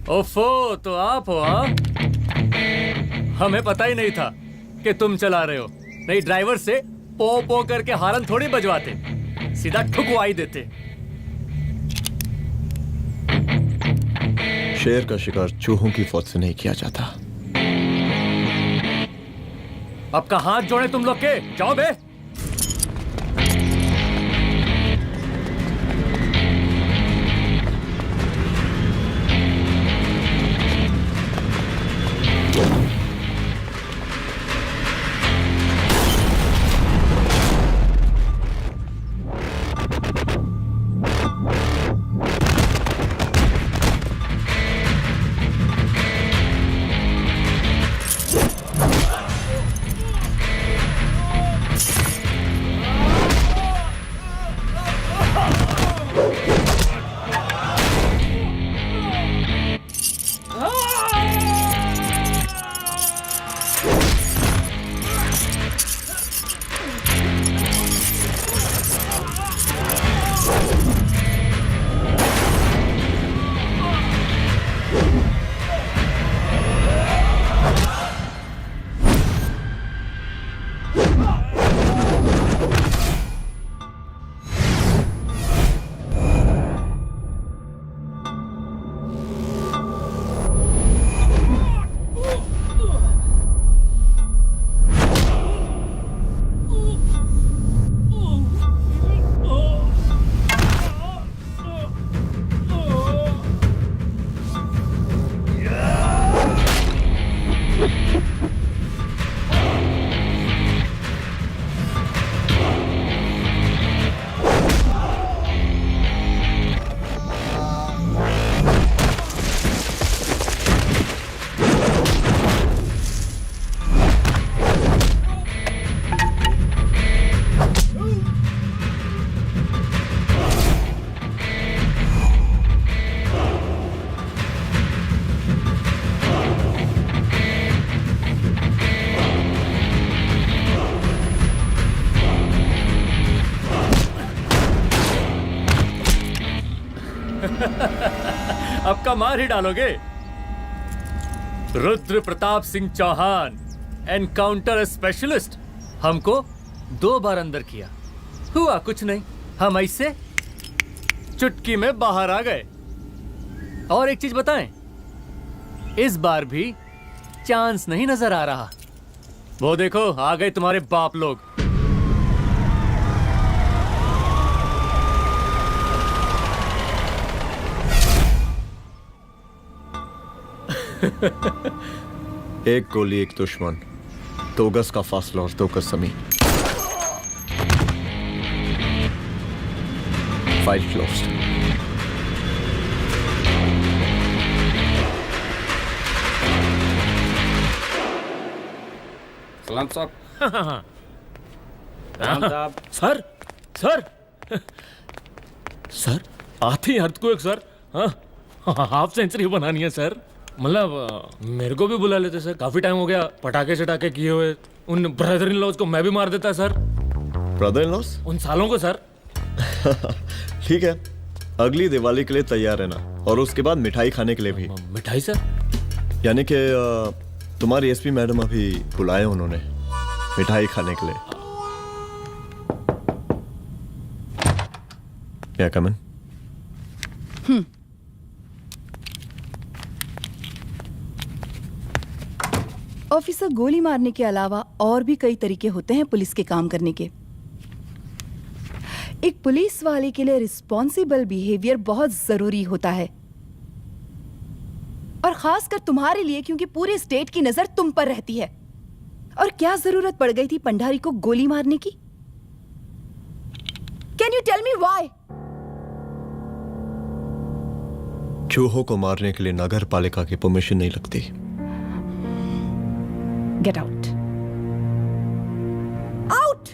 ओफो, तो आप हो हाँ? हमें पता ही नहीं था कि तुम चला रहे हो। नहीं, ड्राइवर से पो पो करके हारन थोड़ी बजवाते, सीधा ठुकवाई देते। शेर का शिकार चूहों की फौज से नहीं किया जाता। अब का हाथ जोड़े तुम लोग के, जाओ बे। अब का मार ही डालोगे। रुद्र प्रताप सिंह चौहान, एनकाउंटर स्पेशलिस्ट, हमको 2 बार अंदर किया, हुआ कुछ नहीं। हम ऐसे चुटकी में बाहर आ गए। और एक चीज बताएं, इस बार भी चांस नहीं नजर आ रहा। वो देखो, आ गए तुम्हारे बाप लोग। एक गोली एक दुश्मन, 2 गज का फासला और 2 गज जमीन। File closed. सलाम साहब। सलाम साहब। सर सर सर आते ही अर्थक्वेक सर। हाँ, हाफ सेंचुरी बनानी है सर। मतलब मेरे को भी बुला लेते सर, काफी टाइम हो गया पटाखे चटाखे किए हुए। उन ब्रदर इन लॉज को मैं भी मार देता सर। Brother in laws? उन सालों को सर। ठीक है, अगली दिवाली के लिए तैयार रहना, और उसके बाद मिठाई खाने के लिए भी। मिठाई सर? यानी कि तुम्हारी एसपी मैडम अभी बुलाए उन्होंने मिठाई खाने के लिए। क्या कमन? ऑफिसर, गोली मारने के अलावा और भी कई तरीके होते हैं पुलिस के काम करने के। एक पुलिस वाले के लिए रिस्पॉन्सिबल बिहेवियर बहुत जरूरी होता है, और खासकर तुम्हारे लिए, क्योंकि पूरे स्टेट की नजर तुम पर रहती है। और क्या जरूरत पड़ गई थी पंडारी को गोली मारने की? Can you tell me why? चूहों को मारने के लिए नगर पालिका की परमिशन नहीं लगती। Get out. Out!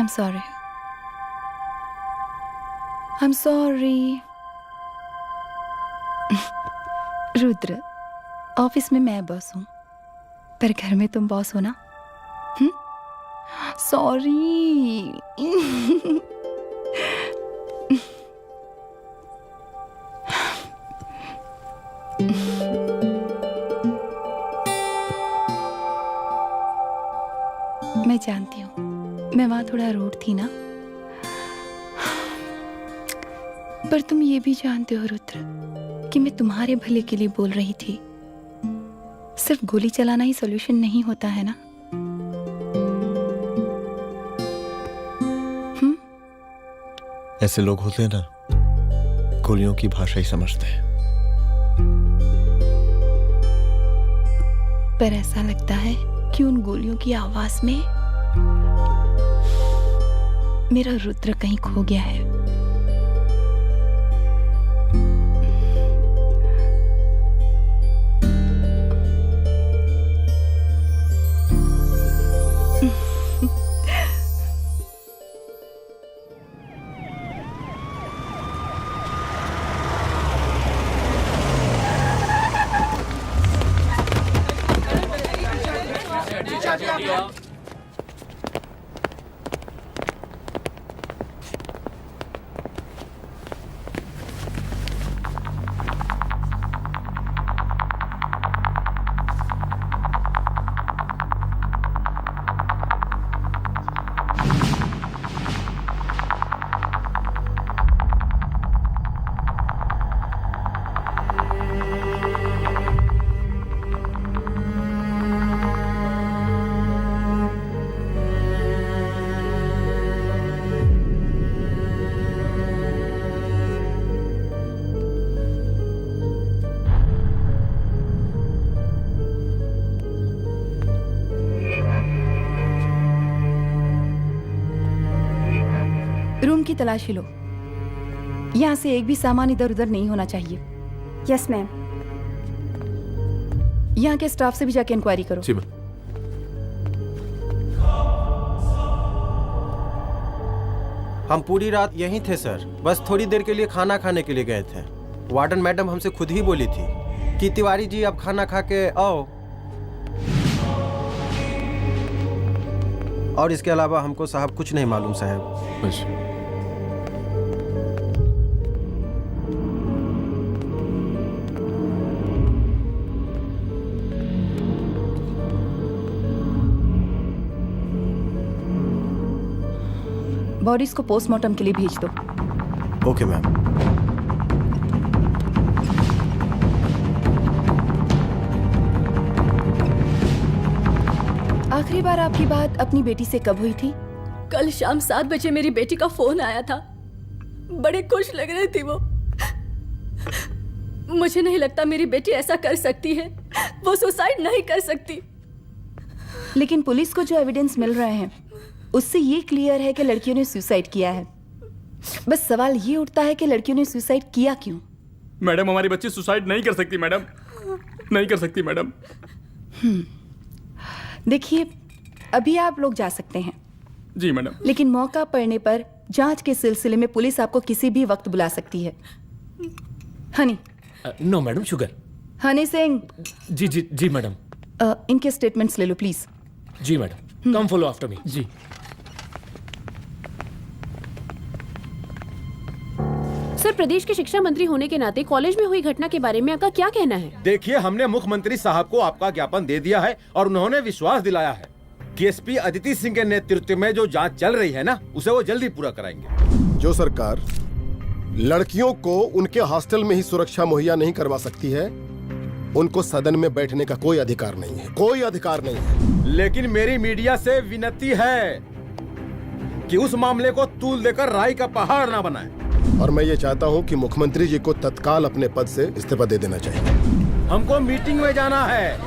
I'm sorry. I'm sorry. Rudra, office में मैं बॉस हूँ, पर घर में तुम बॉस हो ना? सॉरी. मैं जानती हूँ, मैं वहां थोड़ा रूड थी ना, पर तुम ये भी जानते हो रुद्र कि मैं तुम्हारे भले के लिए बोल रही थी. सिर्फ गोली चलाना ही सॉल्यूशन नहीं होता है ना. ऐसे लोग होते हैं ना, गोलियों की भाषा ही समझते हैं. पर ऐसा लगता है कि उन गोलियों की आवाज में मेरा रुद्र कहीं खो गया है. रूम की तलाशी लो. यहाँ से एक भी सामान इधर उधर नहीं होना चाहिए. Yes ma'am. यहाँ के स्टाफ से भी जाके इंक्वायरी करो. जी मैम. हम पूरी रात यहीं थे सर, बस थोड़ी देर के लिए खाना खाने के लिए गए थे. वार्डन मैडम हमसे खुद ही बोली थी कि तिवारी जी आप खाना खा के आओ, और इसके अलावा हमको साहब कुछ नहीं मालूम साहब. अच्छा. बॉडीज को पोस्टमार्टम के लिए भेज दो. Okay ma'am. आखिरी बार आपकी बात अपनी बेटी से कब हुई थी? कल शाम 7 बजे मेरी बेटी का फोन आया था. बड़ी खुश लग रही थी वो. मुझे नहीं लगता मेरी बेटी ऐसा कर सकती है. वो सुसाइड नहीं कर सकती. लेकिन पुलिस को जो एविडेंस मिल रहे हैं उससे ये क्लियर है कि लड़कियों ने सुसाइड किया है. बस सवाल ये उठता है कि लड़कियों ने सुसाइड किया क्यों? मैडम हमारी बच्ची सुसाइड नहीं कर सकती मैडम, नहीं कर सकती मैडम. देखिए, अभी आप लोग जा सकते हैं. जी मैडम. लेकिन मौका पड़ने पर जांच के सिलसिले में पुलिस आपको किसी भी वक्त बुला सकती है. Honey. No madam, sugar. Honey Singh. जी जी जी मैडम. इनके स्टेटमेंट्स ले लो प्लीज. जी madam. Come follow after me. जी. सर, प्रदेश के शिक्षा मंत्री होने के नाते कॉलेज में हुई घटना के बारे में आपका क्या कहना है? देखिए, हमने मुख्यमंत्री साहब को आपका ज्ञापन दे दिया है और उन्होंने विश्वास दिलाया है कि एसपी अदिति सिंह के नेतृत्व में जो जांच चल रही है ना, उसे वो जल्दी पूरा कराएंगे. जो सरकार लड़कियों को उनके हॉस्टल में ही सुरक्षा मुहैया नहीं करवा सकती है, उनको सदन में बैठने का कोई अधिकार नहीं है. कोई अधिकार नहीं है. लेकिन मेरी मीडिया से विनती है कि उस मामले को तूल देकर राई का पहाड़ ना बनाए. और मैं ये चाहता हूँ कि मुख्यमंत्री जी को तत्काल अपने पद से इस्तीफा दे देना चाहिए. हमको मीटिंग में जाना है,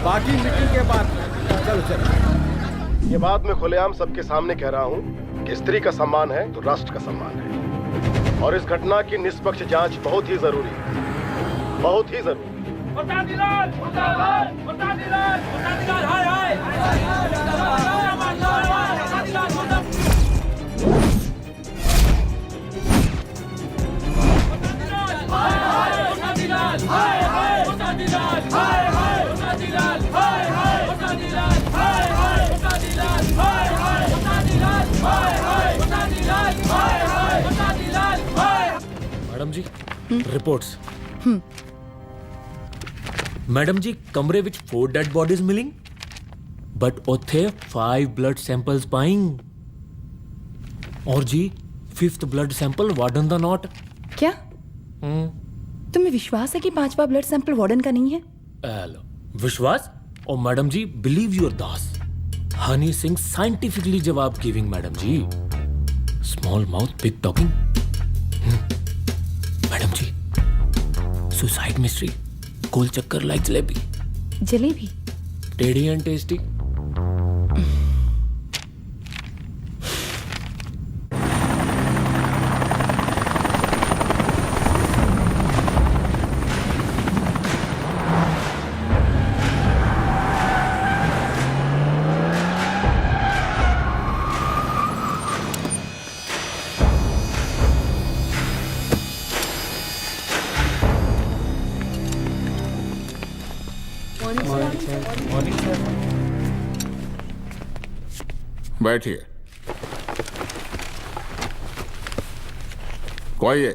बाकी मीटिंग के बाद. चलो चलो. ये बात मैं खुलेआम सबके सामने कह रहा हूँ कि स्त्री का सम्मान है तो राष्ट्र का सम्मान है, और इस घटना की निष्पक्ष जांच बहुत ही जरूरी है. बहुत ही जरूरी. मैडम जी रिपोर्ट्स मैडम जी कमरे विच 4 डेड बॉडीज मिलिंग बट ਉੱਥੇ 5 blood samples ਪਾਈਂਗ और जी 5th blood sample वार्डन दा नॉट क्या तुम्हें विश्वास है कि 5वां ब्लड सैंपल वार्डन का नहीं है? हेलो विश्वास और मैडम जी बिलीव योर दास हनी सिंह साइंटिफिकली जवाब giving madam ji small mouth big talking madam ji suicide mystery गोल चक्कर लाइक जलेबी जलेबी टेढ़ी एंड टेस्टी बैठिए। कोई है?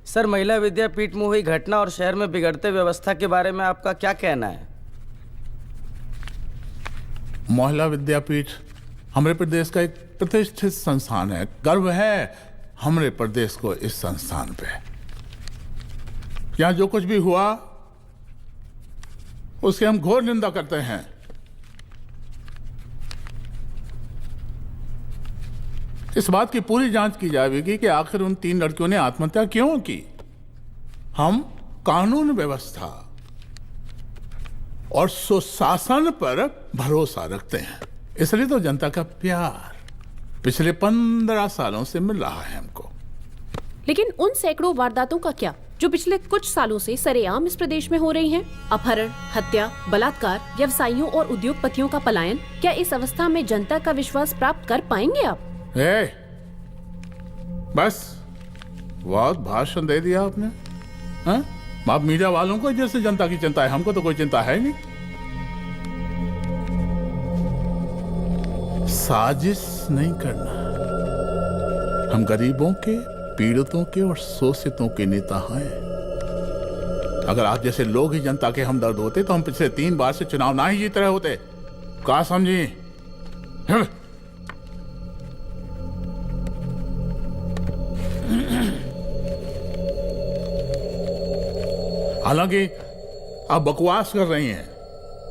सर महिला विद्यापीठ में हुई घटना और शहर में बिगड़ते व्यवस्था के बारे में आपका क्या कहना है? महिला विद्यापीठ हमारे प्रदेश का एक प्रतिष्ठित संस्थान है। गर्व है हमारे प्रदेश को इस संस्थान पे। यहाँ जो कुछ भी हुआ उसकी हम घोर निंदा करते हैं। इस बात की पूरी जांच की जाएगी कि आखिर उन 3 लड़कियों ने आत्महत्या क्यों की। हम कानून व्यवस्था और सुशासन पर भरोसा रखते हैं, इसलिए तो जनता का प्यार पिछले 15 सालों से मिल रहा है हमको। लेकिन उन सैकड़ों वारदातों का क्या जो पिछले कुछ सालों से सरेआम इस प्रदेश में हो रही हैं? अपहरण, हत्या, बलात्कार, व्यवसायियों और उद्योगपतियों का पलायन। क्या इस अवस्था में जनता का विश्वास प्राप्त कर पाएंगे आप? बस बहुत भाषण दे दिया आपने। हाँ? आप मीडिया वालों को जैसे जनता की चिंता है, हमको तो कोई चिंता है नहीं। साजिश नहीं करना। हम गरीबों के, पीड़ितों के और शोषितों के नेता हैं। अगर आप जैसे लोग ही जनता के हमदर्द होते तो हम पिछले 3 बार से चुनाव ना ही जीत रहे होते। क्या समझी? हालांकि आप बकवास कर रही हैं,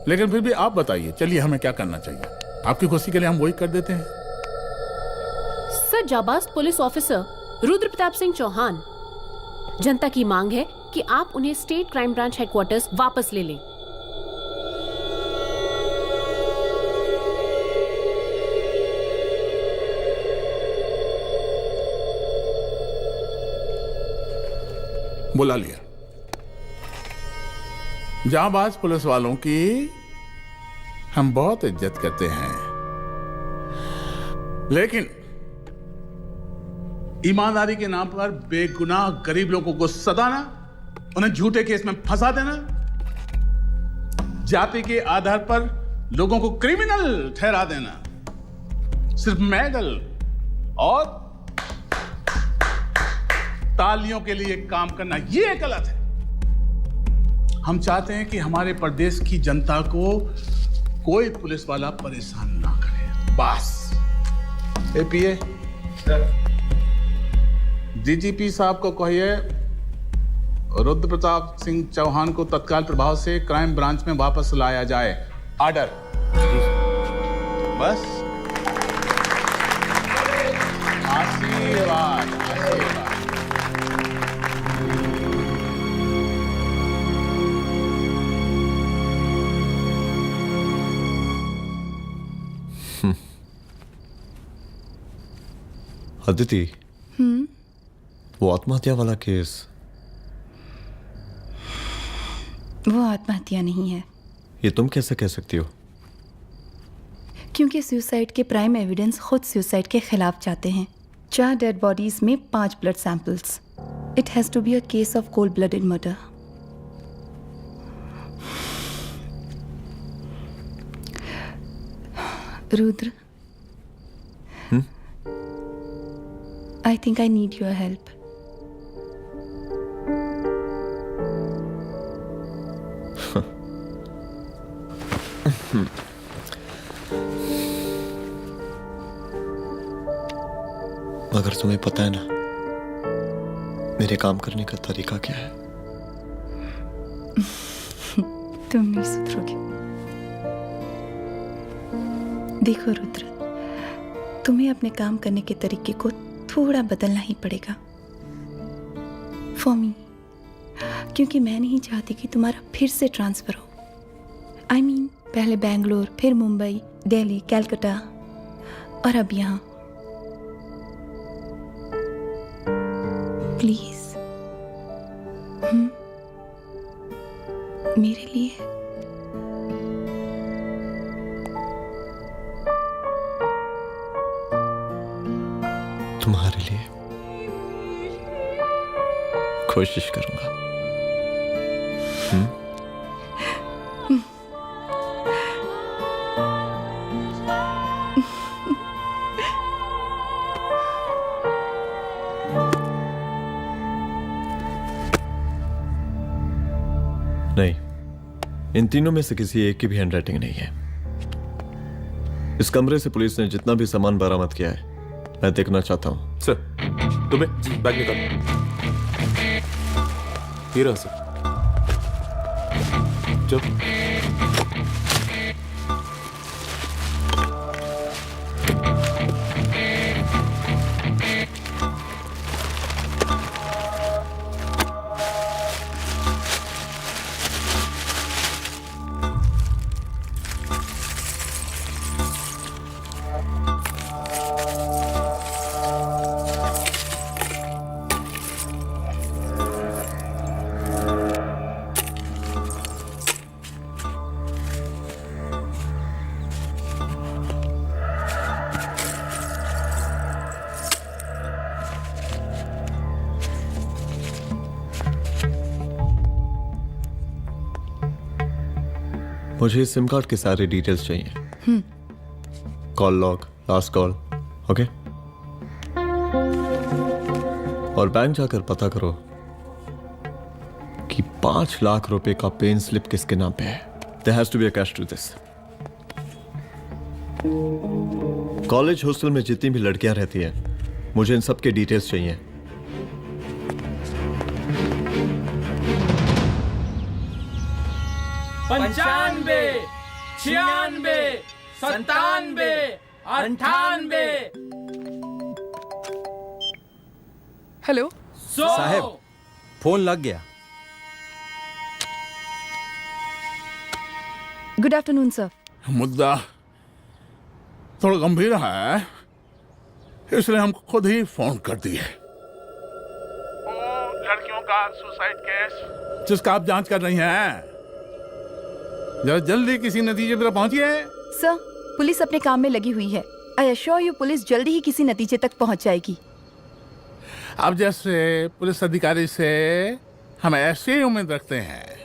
लेकिन फिर भी आप बताइए, चलिए हमें क्या करना चाहिए? आपकी खुशी के लिए हम वही कर देते हैं। सर, जाबाज पुलिस ऑफिसर रुद्र प्रताप सिंह चौहान, जनता की मांग है कि आप उन्हें स्टेट क्राइम ब्रांच हेडक्वार्टर्स वापस ले लें। बुला लिया। जाबाज पुलिस वालों की हम बहुत इज्जत करते हैं, लेकिन ईमानदारी के नाम पर बेगुनाह गरीब लोगों को सताना, उन्हें झूठे केस में फंसा देना, जाति के आधार पर लोगों को क्रिमिनल ठहरा देना, सिर्फ मेडल और तालियों के लिए काम करना, ये गलत है। हम चाहते हैं कि हमारे प्रदेश की जनता को कोई पुलिस वाला परेशान ना करे, बस। एपीए डीजीपी साहब को कहिए रुद्र प्रताप सिंह चौहान को तत्काल प्रभाव से क्राइम ब्रांच में वापस लाया जाए। ऑर्डर। बस। आशीर्वाद, आशीर्वाद। अदिति, वो आत्महत्या वाला केस, वो आत्महत्या नहीं है। ये तुम कैसे कह सकती हो? क्योंकि सुसाइड के प्राइम एविडेंस खुद सुसाइड के खिलाफ जाते हैं। 4 डेड बॉडीज में 5 blood samples. It has to be a case of cold blooded murder. Rudra, I think I need your help. मगर तुम्हें पता है ना मेरे काम करने का तरीका क्या है? तुम नहीं सुधरोगे। देखो रुद्र, तुम्हें अपने काम करने के तरीके को थोड़ा बदलना ही पड़ेगा फॉर मी, क्योंकि मैं नहीं चाहती कि तुम्हारा फिर से ट्रांसफर हो। I mean, पहले बेंगलोर, फिर मुंबई, दिल्ली, कलकत्ता और अब यहाँ। प्लीज मेरे लिए। तुम्हारे लिए कोशिश करूंगा। नहीं, इन तीनों में से किसी एक की भी हैंडराइटिंग नहीं है। इस कमरे से पुलिस ने जितना भी सामान बरामद किया है मैं देखना चाहता हूं। सर, तुम्हें बैग निकाल। ये रहा सर। चल। मुझे सिम कार्ड के सारे डिटेल्स चाहिए। Call log, last call, okay? और बैंक जाकर पता करो कि 5 लाख रुपए का पेन स्लिप किसके नाम पे है। There has to be a cash to this. College hostel में जितनी भी लड़कियां रहती हैं, मुझे इन सब के डिटेल्स चाहिए। पंचानवे, 96, 97, 98। हेलो साहब, फोन लग गया। Good afternoon sir. मुद्दा थोड़ा गंभीर है, इसलिए हम खुद ही फोन कर दिए। लड़कियों का सुसाइड केस जिसका आप जांच कर रही हैं, जरा जल्दी किसी नतीजे पर पहुंचिए। सर, पुलिस अपने काम में लगी हुई है। आई अश्योर यू, पुलिस जल्दी ही किसी नतीजे तक पहुंच जाएगी। आप जैसे पुलिस अधिकारी से हम ऐसे ही उम्मीद रखते हैं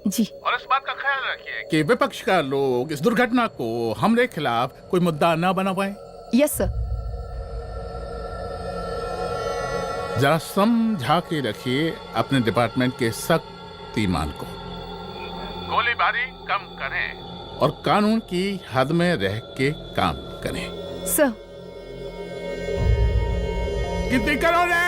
जी। और इस बात का ख्याल रखिए कि विपक्ष का लोग इस दुर्घटना को हमरे खिलाफ कोई मुद्दा ना बना पाए। Yes sir. जरा समझा के रखिए अपने डिपार्टमेंट के शक्तिमान को। गोलीबारी कम करें और कानून की हद में रह के काम करें। सर। कितनी करोगे?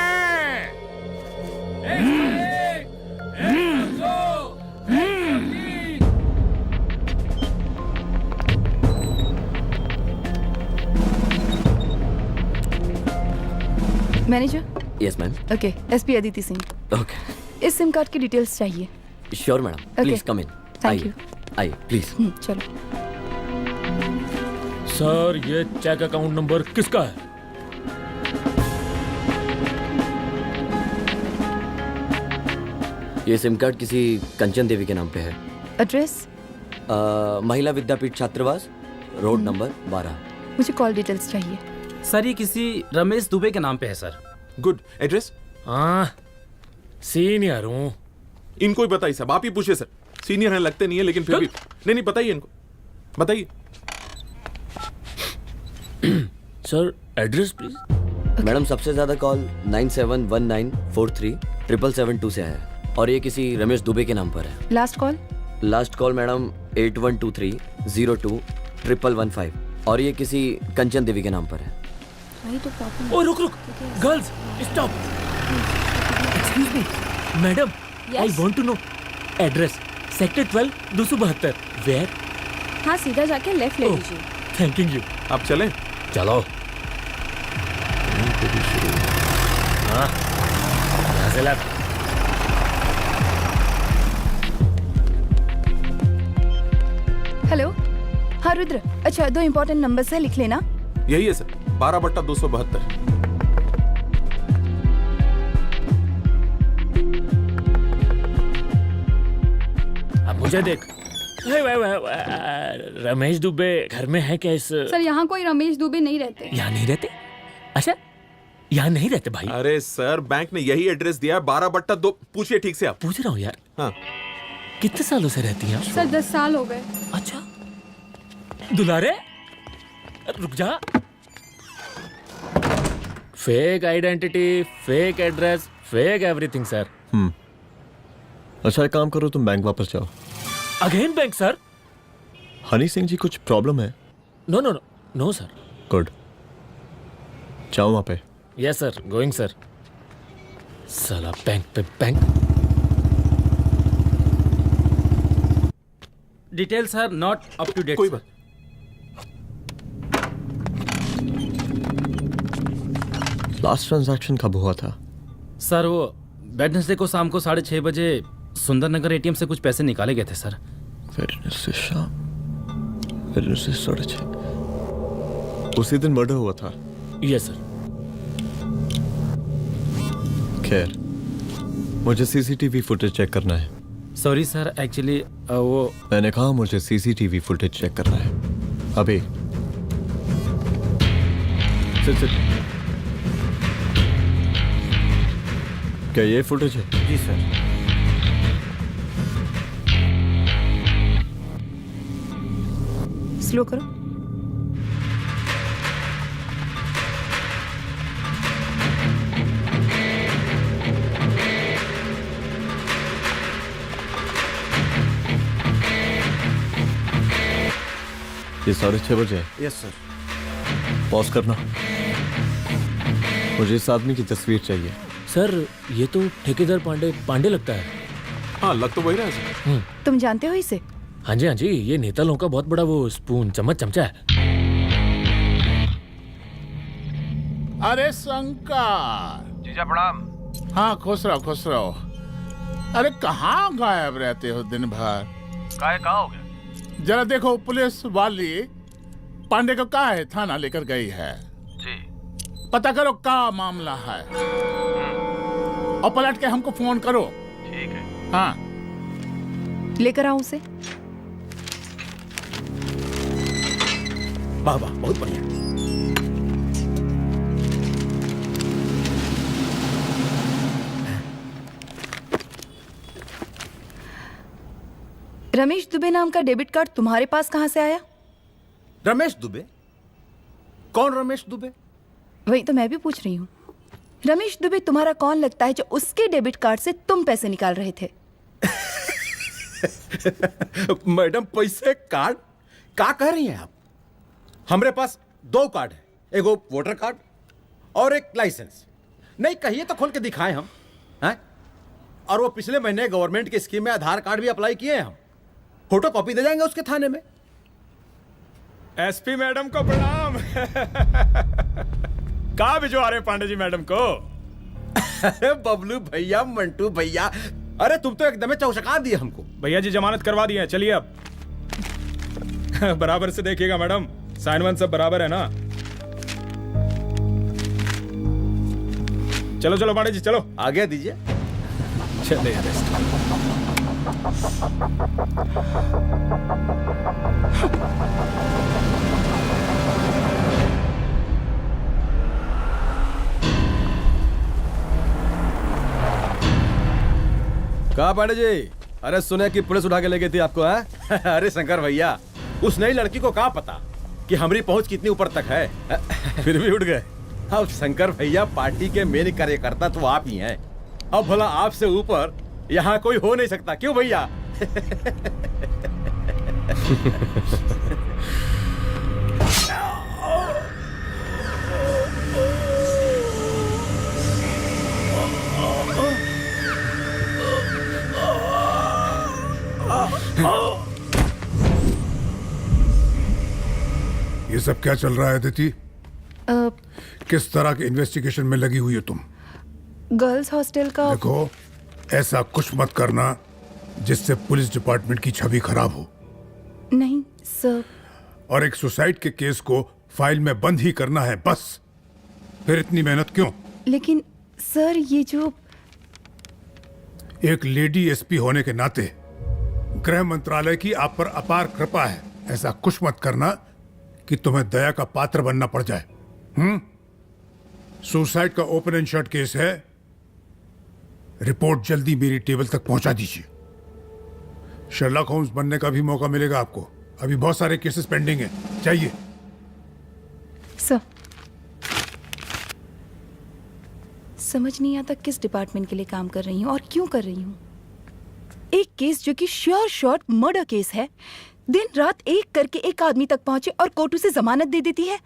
Manager. Yes ma'am. Okay, SP Aditi Singh. Okay. इस सिम कार्ड की डिटेल्स चाहिए। Sure madam, please come in. Thank you. आइए प्लीज। चलो। सर, ये चेक अकाउंट नंबर किसका है? ये सिम कार्ड किसी कंचन देवी के नाम पे है। एड्रेस? महिला विद्यापीठ छात्रावास, रोड नंबर 12। मुझे कॉल डिटेल्स चाहिए। सर, ये किसी रमेश दुबे के नाम पे है सर। गुड। एड्रेस? हाँ, सीनियर हूँ। इनको ही बताइए साहब, आप ही पूछे सर। सीनियर हैं लगते नहीं है, लेकिन फिर भी नहीं बताइए इनको, बताइए। Sir, address please. मैडम, सबसे ज्यादा कॉल 9719437772 से है और ये किसी रमेश दुबे के नाम पर है। Last call? Last call madam 8123021115 और ये किसी कंचन देवी के नाम पर है। वही तो प्रॉब्लम। ओ रुक girls stop. Excuse me madam, I want to know address sector 12 272 where. हाँ, सीधा जाके लेफ्ट ले लीजिए। Thank you. आप चलें? चलो। हाँ, यहाँ से लेफ्ट। हेलो। हाँ रुद्र, अच्छा 2 इम्पोर्टेंट नंबर से लिख लेना। यही है सर, 12/272। अब मुझे देख। रमेश दुबे घर में है क्या? इस सर यहाँ कोई रमेश दुबे नहीं रहते। यहाँ नहीं रहते? अच्छा, यहाँ नहीं रहते भाई। अरे सर, बैंक ने यही एड्रेस दिया है, 12/2। पूछिए ठीक से आप। पूछ रहा हूँ यार। हाँ। कितने सालों से रहती हैं आप? सर 10 साल हो गए। अच्छा दुलारे, रुक जा। Fake identity, fake address, fake everything sir. अच्छा एक काम करो, तुम बैंक वापस जाओ। Again bank sir? Honey Singh ji कुछ प्रॉब्लम है? No no no no sir. Good, जाओ वहां पे। Yes sir, going sir. साला बैंक पे bank. Details are not up to date. कोई बात। लास्ट ट्रांजैक्शन कब हुआ था? सर वो वेडनेसडे को शाम को 6:30 बजे सुंदरनगर एटीएम से कुछ पैसे निकाले गए थे सर। वेडनेसडे शाम, वेडनेसडे 6:30, उसी दिन मर्डर हुआ था? Yes sir. खैर, मुझे सीसीटीवी फुटेज चेक करना है। सॉरी सर, एक्चुअली वो मैंने कहा मुझे सीसीटीवी फुटेज चेक करना है अभी। सिट। क्या ये फुटेज है? जी सर। स्लो करो। ये 6:30 बजे है। Yes sir. पॉज करना। मुझे इस आदमी की तस्वीर चाहिए। सर ये तो ठेकेदार पांडे लगता है। हाँ, लग तो वही रहा है सर। तुम जानते हो इसे? हाँ जी हाँ जी, ये नेता लोगों का बहुत बड़ा वो स्पून चमचा है। अरे शंकर। जीजा प्रणाम। हाँ खुश रहो। अरे कहाँ गायब रहते हो दिन भर? कहाँ हो गया? जरा देखो, पुलिस वाली पांडे को कहा है थाना लेकर गई है। जी। पता करो क्या मामला है और पलट के हमको फोन करो। ठीक है। हाँ लेकर आओ उसे। वाह वाह, बहुत बढ़िया। रमेश दुबे नाम का डेबिट कार्ड तुम्हारे पास कहां से आया? रमेश दुबे? कौन रमेश दुबे? वही तो मैं भी पूछ रही हूँ। रमेश दुबे तुम्हारा कौन लगता है जो उसके डेबिट कार्ड से तुम पैसे निकाल रहे थे? मैडम, पैसे कार्ड क्या कह रही हैं आप? हमारे पास 2 कार्ड है, एक वोटर कार्ड और एक लाइसेंस। नहीं कहिए तो खोल के दिखाएं हम हैं? और वो पिछले महीने गवर्नमेंट की स्कीम में आधार कार्ड भी अप्लाई किए हैं हम। फोटो कॉपी दे जाएंगे उसके थाने में। एसपी मैडम को प्रणाम। कहाँ भिजवा रहे पांडे जी मैडम को? अरे बबलू भैया, मंटू भैया, अरे तुम तो एकदम चौचका दिए हमको। भैया जी जमानत करवा दिए हैं, चलिए अब। बराबर से देखिएगा मैडम, साइन वन सब बराबर है ना? चलो चलो पांडे जी चलो। आगे दीजिए। चले कहा पांडे जी? अरे सुने कि पुलिस उठा के ले गई थी आपको है? अरे शंकर भैया, उस नई लड़की को क्या पता कि हमारी पहुंच कितनी ऊपर तक है। फिर भी उठ गए। अब शंकर भैया, पार्टी के मेन कार्यकर्ता तो आप ही हैं। अब भला आपसे ऊपर यहाँ कोई हो नहीं सकता, क्यों भैया? ये सब क्या चल रहा है अदिति? किस तरह के इन्वेस्टिगेशन में लगी हुई हो तुम? गर्ल्स हॉस्टल का। देखो, ऐसा कुछ मत करना जिससे पुलिस डिपार्टमेंट की छवि खराब हो। नहीं सर। और एक सुसाइड के केस को फाइल में बंद ही करना है बस। फिर इतनी मेहनत क्यों? लेकिन सर, ये जो एक लेडी एसपी होने के नाते गृह मंत्रालय की आप पर अपार कृपा है। ऐसा कुछ मत करना कि तुम्हें दया का पात्र बनना पड़ जाए। सुसाइड का ओपन एंड शट केस है। रिपोर्ट जल्दी मेरी टेबल तक पहुंचा दीजिए। शर्लॉक होम्स बनने का भी मौका मिलेगा आपको। अभी बहुत सारे केसेस पेंडिंग हैं। चाहिए सर। समझ नहीं आता किस डिपार्टमेंट के लिए काम कर रही हूँ और क्यों कर रही हूँ। एक केस जो कि श्योर शॉट मर्डर केस है, दिन रात एक करके एक आदमी तक पहुंचे और कोर्ट उसे जमानत दे देती है।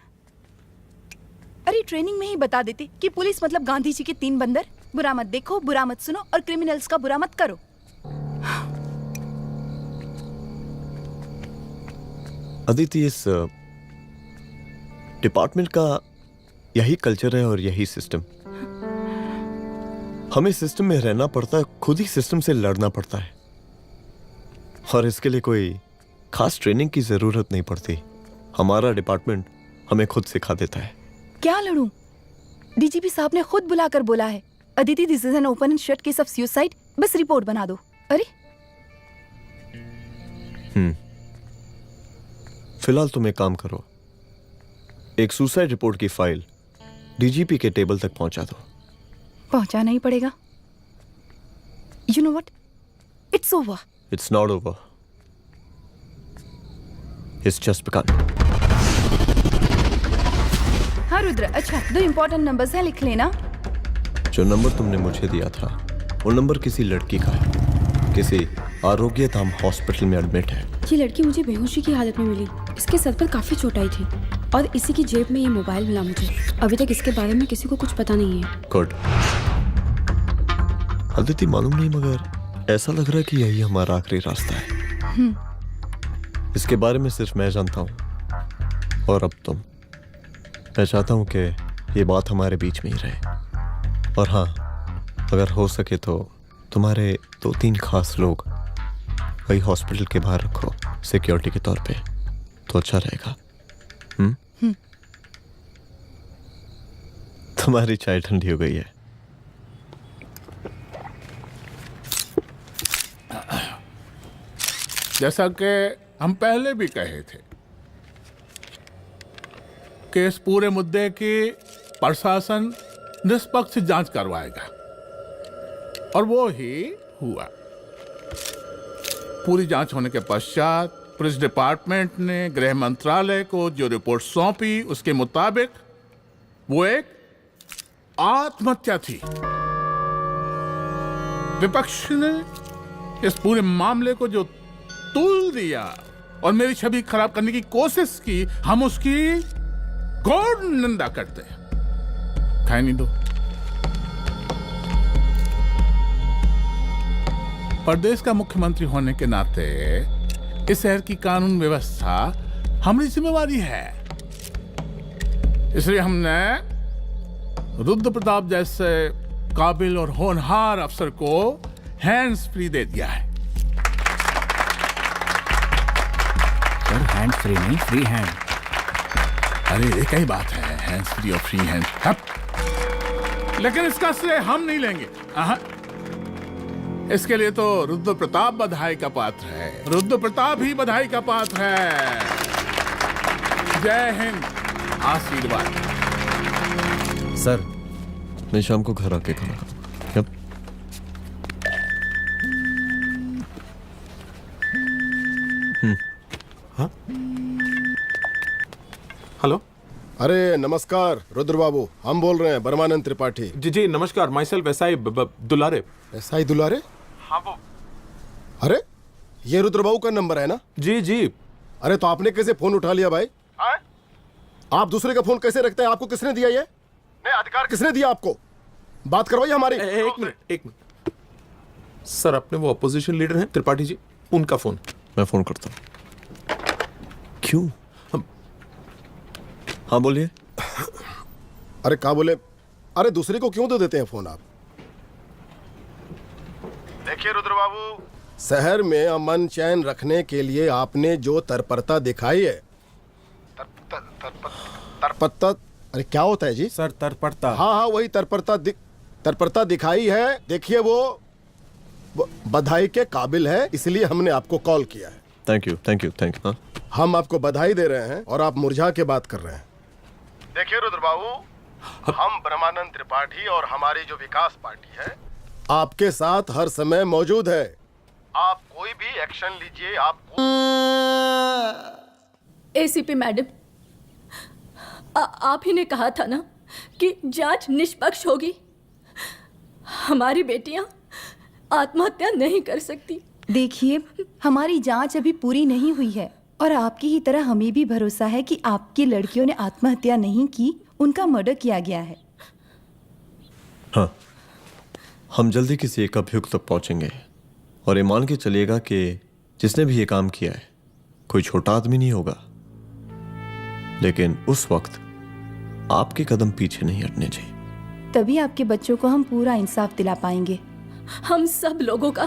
अरे ट्रेनिंग में ही बता देती कि पुलिस मतलब गांधी जी के 3 बंदर, बुरा मत देखो, बुरा मत सुनो और क्रिमिनल्स का बुरा मत करो। अदिति, इस डिपार्टमेंट का यही कल्चर है और यही सिस्टम। हमें सिस्टम में रहना पड़ता है, खुद ही सिस्टम से लड़ना पड़ता है, और इसके लिए कोई खास ट्रेनिंग की जरूरत नहीं पड़ती। हमारा डिपार्टमेंट हमें खुद सिखा देता है। क्या लड़ूं? डीजीपी साहब ने खुद बुलाकर बोला है, Aditi this is an open and shut case of suicide, बस रिपोर्ट बना दो। अरे फिलहाल तुम एक काम करो, एक सुसाइड रिपोर्ट की फाइल डीजीपी के टेबल तक पहुंचा दो। पहुंचाना ही पड़ेगा। You know what, it's over. It's not over, it's just begun. हाँ रुद्र, अच्छा 2 इंपॉर्टेंट नंबर्स हैं, लिख लेना। जो नंबर तुमने मुझे दिया था वो नंबर किसी लड़की का है, किसी आरोग्य धाम हॉस्पिटल में एडमिट है। ये लड़की मुझे बेहोशी की हालत में मिली। इसके सर पर काफी चोट आई थी और इसी की जेब में ये मोबाइल मिला मुझे। अभी तक इसके बारे में किसी को कुछ पता नहीं है। गुड। अदिति, मालूम नहीं मगर ऐसा लग रहा है कि यही हमारा आखिरी रास्ता है। इसके बारे में सिर्फ मैं जानता हूँ और अब तुम। मैं चाहता हूँ कि ये बात हमारे बीच में ही रहे। और हाँ, अगर हो सके तो तुम्हारे 2-3 खास लोग वही हॉस्पिटल के बाहर रखो सिक्योरिटी के तौर पे, तो अच्छा रहेगा। तुम्हारी चाय ठंडी हो गई है। जैसा कि हम पहले भी कहे थे कि इस पूरे मुद्दे की प्रशासन निष्पक्ष जांच करवाएगा, और वो ही हुआ। पूरी जांच होने के पश्चात पुलिस डिपार्टमेंट ने गृह मंत्रालय को जो रिपोर्ट सौंपी उसके मुताबिक वो एक आत्महत्या थी। विपक्ष ने इस पूरे मामले को जो तुल दिया और मेरी छवि खराब करने की कोशिश की, हम उसकी घोर निंदा करते हैं। खाए नहीं दो। प्रदेश का मुख्यमंत्री होने के नाते इस शहर की कानून व्यवस्था हमारी जिम्मेवारी है। इसलिए हमने रुद्र प्रताप जैसे काबिल और होनहार अफसर को हैंड्स फ्री दे दिया है। सर, हैंड्स फ्री नहीं, फ्री हैंड। अरे एक ही बात है, हैंड्स फ्री और फ्री हैंड। लेकिन इसका श्रेय हम नहीं लेंगे। इसके लिए तो रुद्र प्रताप बधाई का पात्र है। रुद्र प्रताप ही बधाई का पात्र है। जय हिंद। आशीर्वाद। सर, मैं शाम को घर आके खाना खाऊंगा। यप। हाँ? हेलो। अरे नमस्कार रुद्र बाबू, हम बोल रहे हैं परमानंद त्रिपाठी। जी जी नमस्कार। My self SI Dulare. SI दुलारे? हाँ वो। अरे ये रुद्रबाबू का नंबर है ना? जी जी। अरे तो आपने कैसे फोन उठा लिया भाई? आप दूसरे का फोन कैसे रखते हैं? आपको किसने दिया ये? नहीं, अधिकार किसने दिया आपको? बात करवाइए हमारी। एक मिनट। सर, अपने वो अपोजिशन लीडर हैं त्रिपाठी जी, उनका फोन। मैं फोन करता हूँ। क्यों? हाँ बोलिए। अरे क्या बोले? अरे दूसरे को क्यों दे देते हैं फोन आप? देखिए रुद्रबाबू, शहर में अमन चैन रखने के लिए आपने जो तत्परता दिखाई है, तत्परता, अरे क्या होता है जी? सर तत्परता। हाँ वही तत्परता दिखाई है। देखिए वो बधाई के काबिल है, इसलिए हमने आपको कॉल किया है। Thank you. हाँ, हम आपको बधाई दे रहे हैं और आप मुरझा के बात कर रहे हैं। देखिए रुद्रबाबू, हम ब्रह्मानंद त्रिपाठी और हमारी जो विकास पार्टी है आपके साथ हर समय मौजूद है। आप कोई भी एक्शन लीजिए। एसीपी मैडम, आप ही ने कहा था ना कि जांच निष्पक्ष होगी। हमारी बेटियां आत्महत्या नहीं कर सकती। देखिए, हमारी जांच अभी पूरी नहीं हुई है और आपकी ही तरह हमें भी भरोसा है कि आपकी लड़कियों ने आत्महत्या नहीं की, उनका मर्डर किया गया है। हाँ, हम जल्दी किसी एक अभियुक्त तक पहुंचेंगे और ये मान के चलिएगा कि जिसने भी ये काम किया है कोई छोटा आदमी नहीं होगा, लेकिन उस वक्त आपके कदम पीछे नहीं हटने चाहिए। तभी आपके बच्चों को हम पूरा इंसाफ दिला पाएंगे। हम सब लोगों का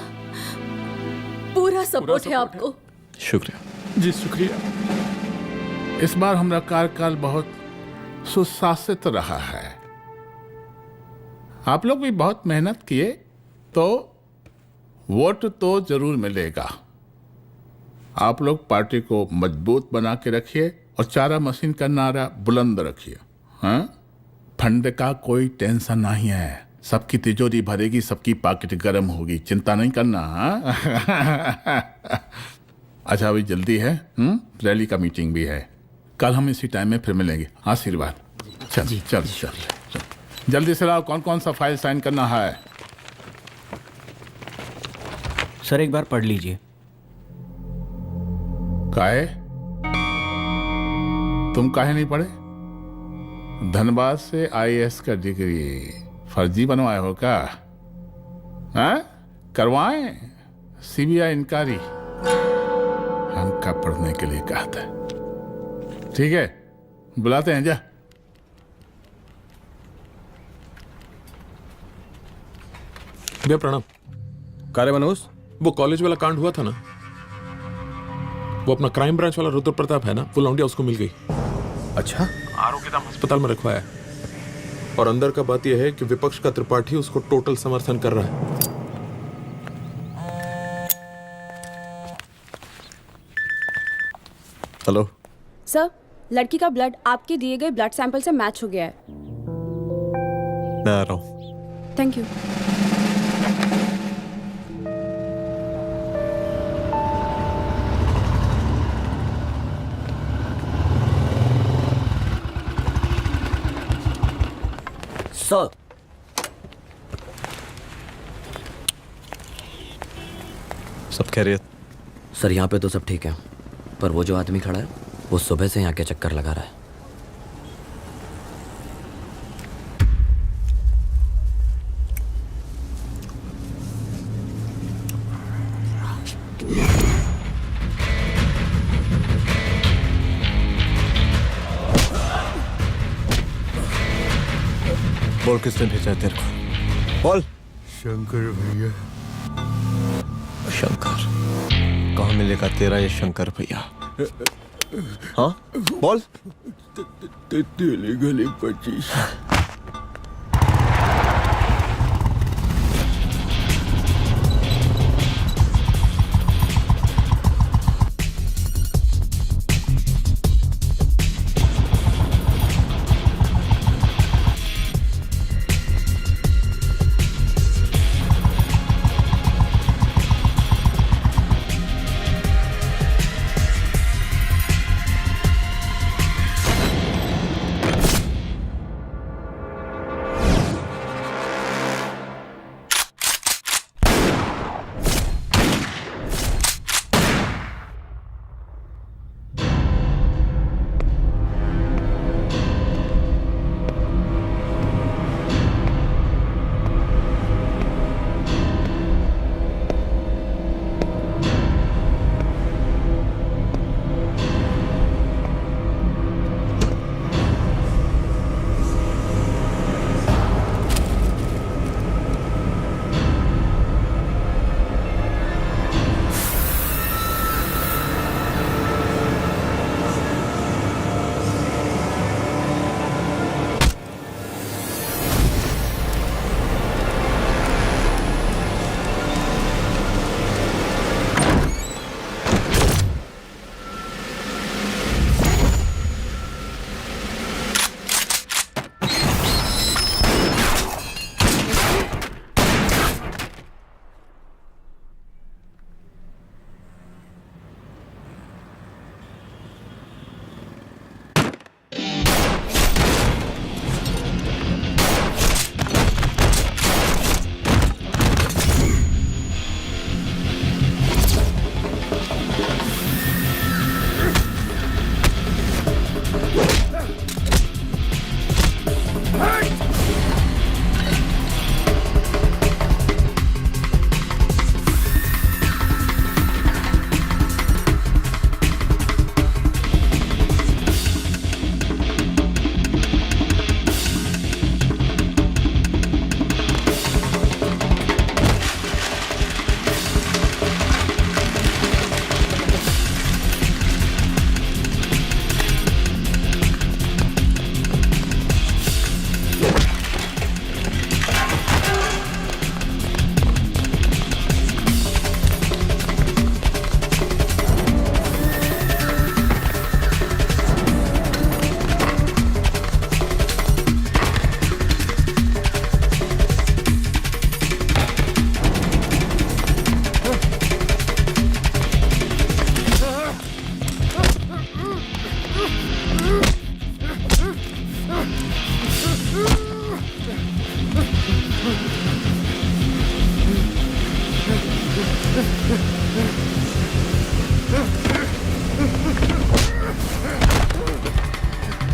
पूरा सपोर्ट है आपको। शुक्रिया जी, शुक्रिया। इस बार हमारा कार्यकाल बहुत सुशासित रहा है। आप लोग भी बहुत मेहनत किए तो वोट तो जरूर मिलेगा। आप लोग पार्टी को मजबूत बना के रखिए और चारा मशीन का नारा बुलंद रखिए। हाँ, फंड का कोई टेंशन नहीं है, सबकी तिजोरी भरेगी, सबकी पॉकेट गर्म होगी, चिंता नहीं करना। हाँ? अच्छा, अभी जल्दी है, रैली का मीटिंग भी है। कल हम इसी टाइम में फिर मिलेंगे। आशीर्वाद। चल जल्दी से लाओ, कौन कौन सा फाइल साइन करना है? सर एक बार पढ़ लीजिए। काहे? तुम काहे नहीं पढ़े? धनबाद से आईएएस का डिग्री फर्जी बनवाए हो क्या? हाँ? करवाएं सीबीआई इंक्वायरी। हमका पढ़ने के लिए कहा था। ठीक है, बुलाते हैं। जा। भैया प्रणाम। कार्य मनोज, वो कॉलेज वाला कांड हुआ था ना, वो अपना क्राइम ब्रांच वाला रुद्र प्रताप है ना, वो लौंडिया उसको मिल गई। अच्छा? आरोग्यधाम अस्पताल में रखवाया है। और अंदर का बात यह है कि विपक्ष का त्रिपाठी उसको टोटल समर्थन कर रहा है। हेलो सर, लड़की का ब्लड आपके दिए गए ब्लड सैंपल से मैच हो गया है। मैं आ रहा हूँ। Thank you. सर, सब खैरियत? सर यहाँ पे तो सब ठीक है, पर वो जो आदमी खड़ा है वो सुबह से यहाँ के चक्कर लगा रहा है। बोल, किसने भेजा है तेरे को? बोल। शंकर भैया। शंकर? कहाँ मिलेगा तेरा ये शंकर भैया? हाँ बोल। तेली गली 25।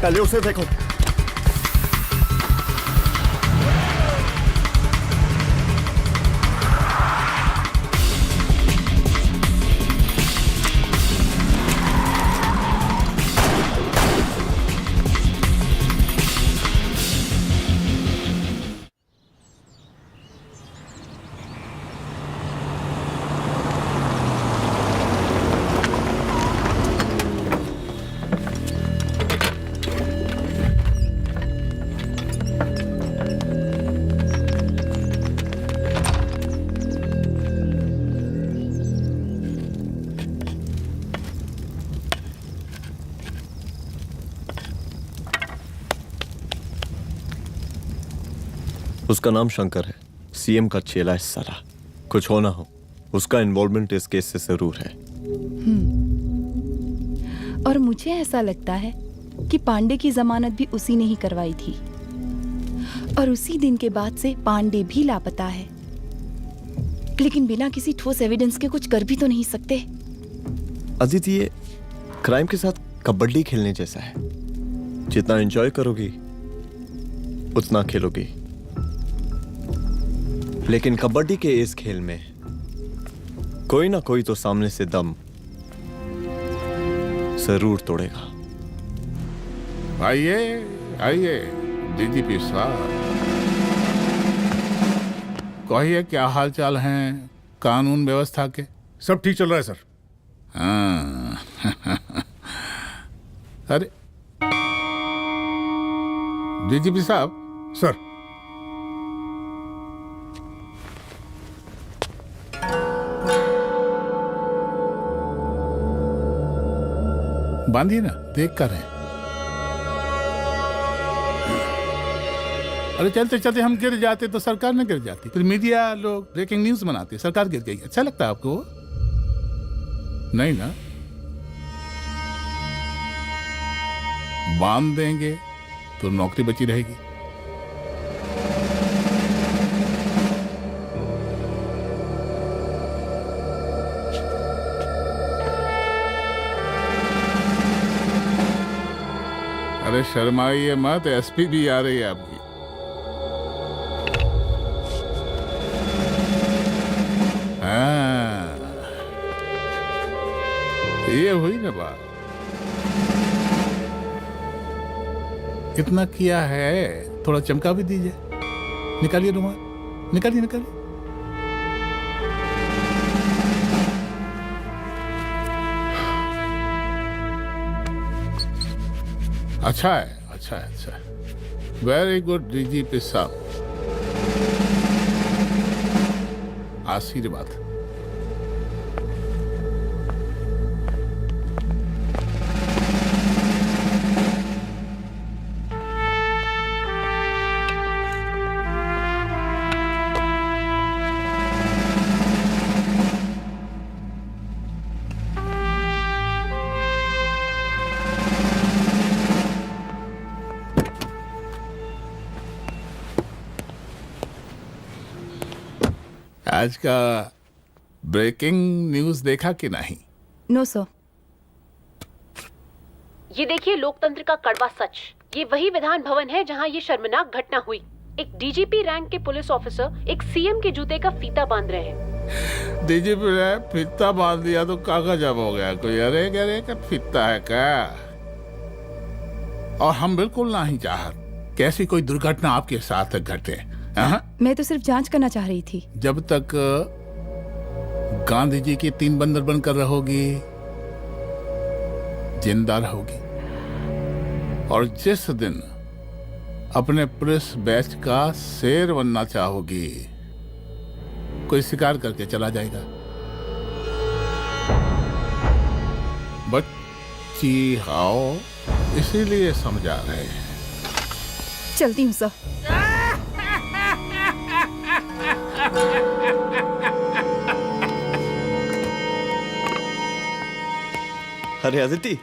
पहले उसे देखो। उसका नाम शंकर है, सीएम का चेला है साला। कुछ हो ना हो, उसका इन्वॉल्वमेंट इस केस से जरूर है। और मुझे ऐसा लगता है कि पांडे की जमानत भी उसी ने ही करवाई थी, और उसी दिन के बाद से पांडे भी लापता है। लेकिन बिना किसी ठोस एविडेंस के कुछ कर भी तो नहीं सकते। अदिति, ये क्राइम के साथ कबड्डी खेलने जैसा है। जितना एंजॉय करोगी उतना खेलोगी, लेकिन कबड्डी के इस खेल में कोई ना कोई तो सामने से दम जरूर तोड़ेगा। आइए आइए डीजीपी साहब, कहिए क्या हाल चाल हैं कानून व्यवस्था के? सब ठीक चल रहा है सर। हाँ अरे डीजीपी साहब। सर, बांधिए ना, देख कर रहे हैं। अरे चलते चलते हम गिर जाते तो सरकार न गिर जाती, फिर मीडिया लोग ब्रेकिंग न्यूज बनाते, सरकार गिर गई। अच्छा लगता है आपको? नहीं ना? बांध देंगे तो नौकरी बची रहेगी। अरे शर्माइए मत, एसपी भी आ रही है आपकी। हाँ, ये हुई ना बात। इतना किया है, थोड़ा चमका भी दीजिए। निकालिए रुमाल, निकालिए निकालिए। अच्छा है, अच्छा है, अच्छा है। वेरी गुड डीजीपी साहब, आशीर्वाद। आज का ब्रेकिंग न्यूज देखा कि नहीं? No sir. ये देखिए लोकतंत्र का कड़वा सच। ये वही विधान भवन है जहां ये शर्मनाक घटना हुई। एक डीजीपी रैंक के पुलिस ऑफिसर एक सीएम के जूते का फीता बांध रहे हैं। डीजीपी ने फीता बांध दिया तो कागज जब हो गया कोई? अरे गरे का फीता है क्या? और हम बिल्कुल नहीं चाहते कैसी कोई दुर्घटना आपके साथ घटे। मैं तो सिर्फ जांच करना चाह रही थी। जब तक गांधी जी की 3 बंदर बनकर रहोगी, जिंदा रहोगी। और जिस दिन अपने पुलिस बैच का शेर बनना चाहोगी, कोई शिकार करके चला जाएगा। बच्ची हाओ, इसीलिए समझा रहे हैं। चलती हूँ सर। अरे अदिति,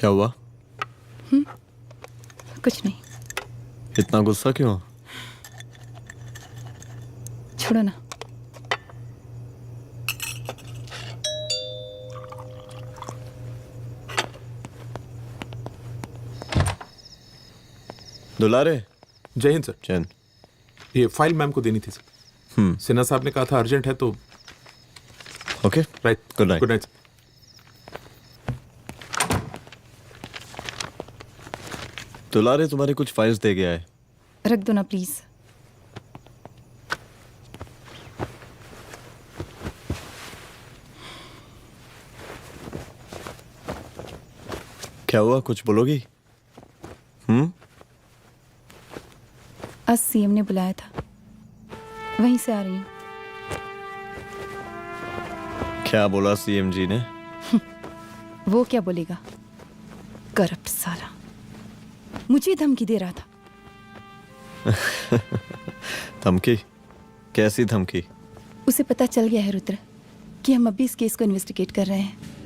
क्या हुआ? कुछ नहीं। इतना गुस्सा क्यों? छोड़ो ना। दुलारे। जय हिंद सर। जय हिंद। ये फाइल मैम को देनी थी सर। सिन्हा साहब ने कहा था अर्जेंट है तो। Okay right. Good night. Good night. दुलारे तुम्हारे कुछ फाइल्स दे गया है। रख दो ना प्लीज। क्या हुआ, कुछ बोलोगी? आज सीएम ने बुलाया था, वहीं से आ रही हूँ। क्या बोला सीएम जी ने? वो क्या बोलेगा, करप्ट साला, मुझे धमकी दे रहा था। धमकी? कैसी धमकी? उसे पता चल गया है रुद्र कि हम अभी इस केस को इन्वेस्टिगेट कर रहे हैं।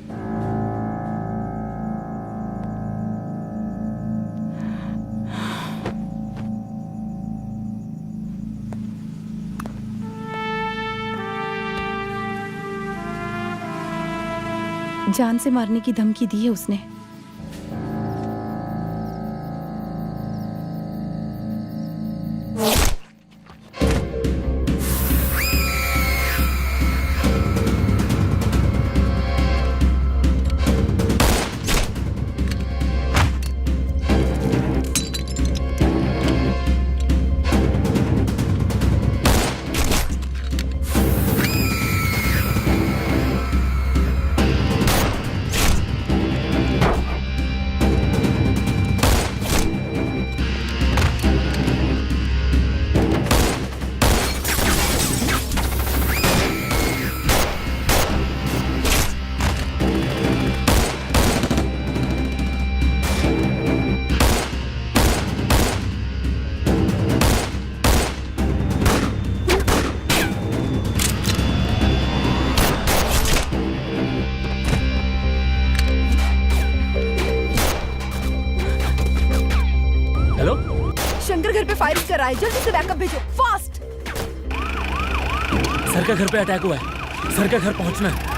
जान से मारने की धमकी दी है उसने। शंकर घर पे फायरिंग कर रहा है, जल्दी से बैकअप भेजो, फास्ट। सर का घर पे अटैक हुआ है, सर का घर पहुंचना है।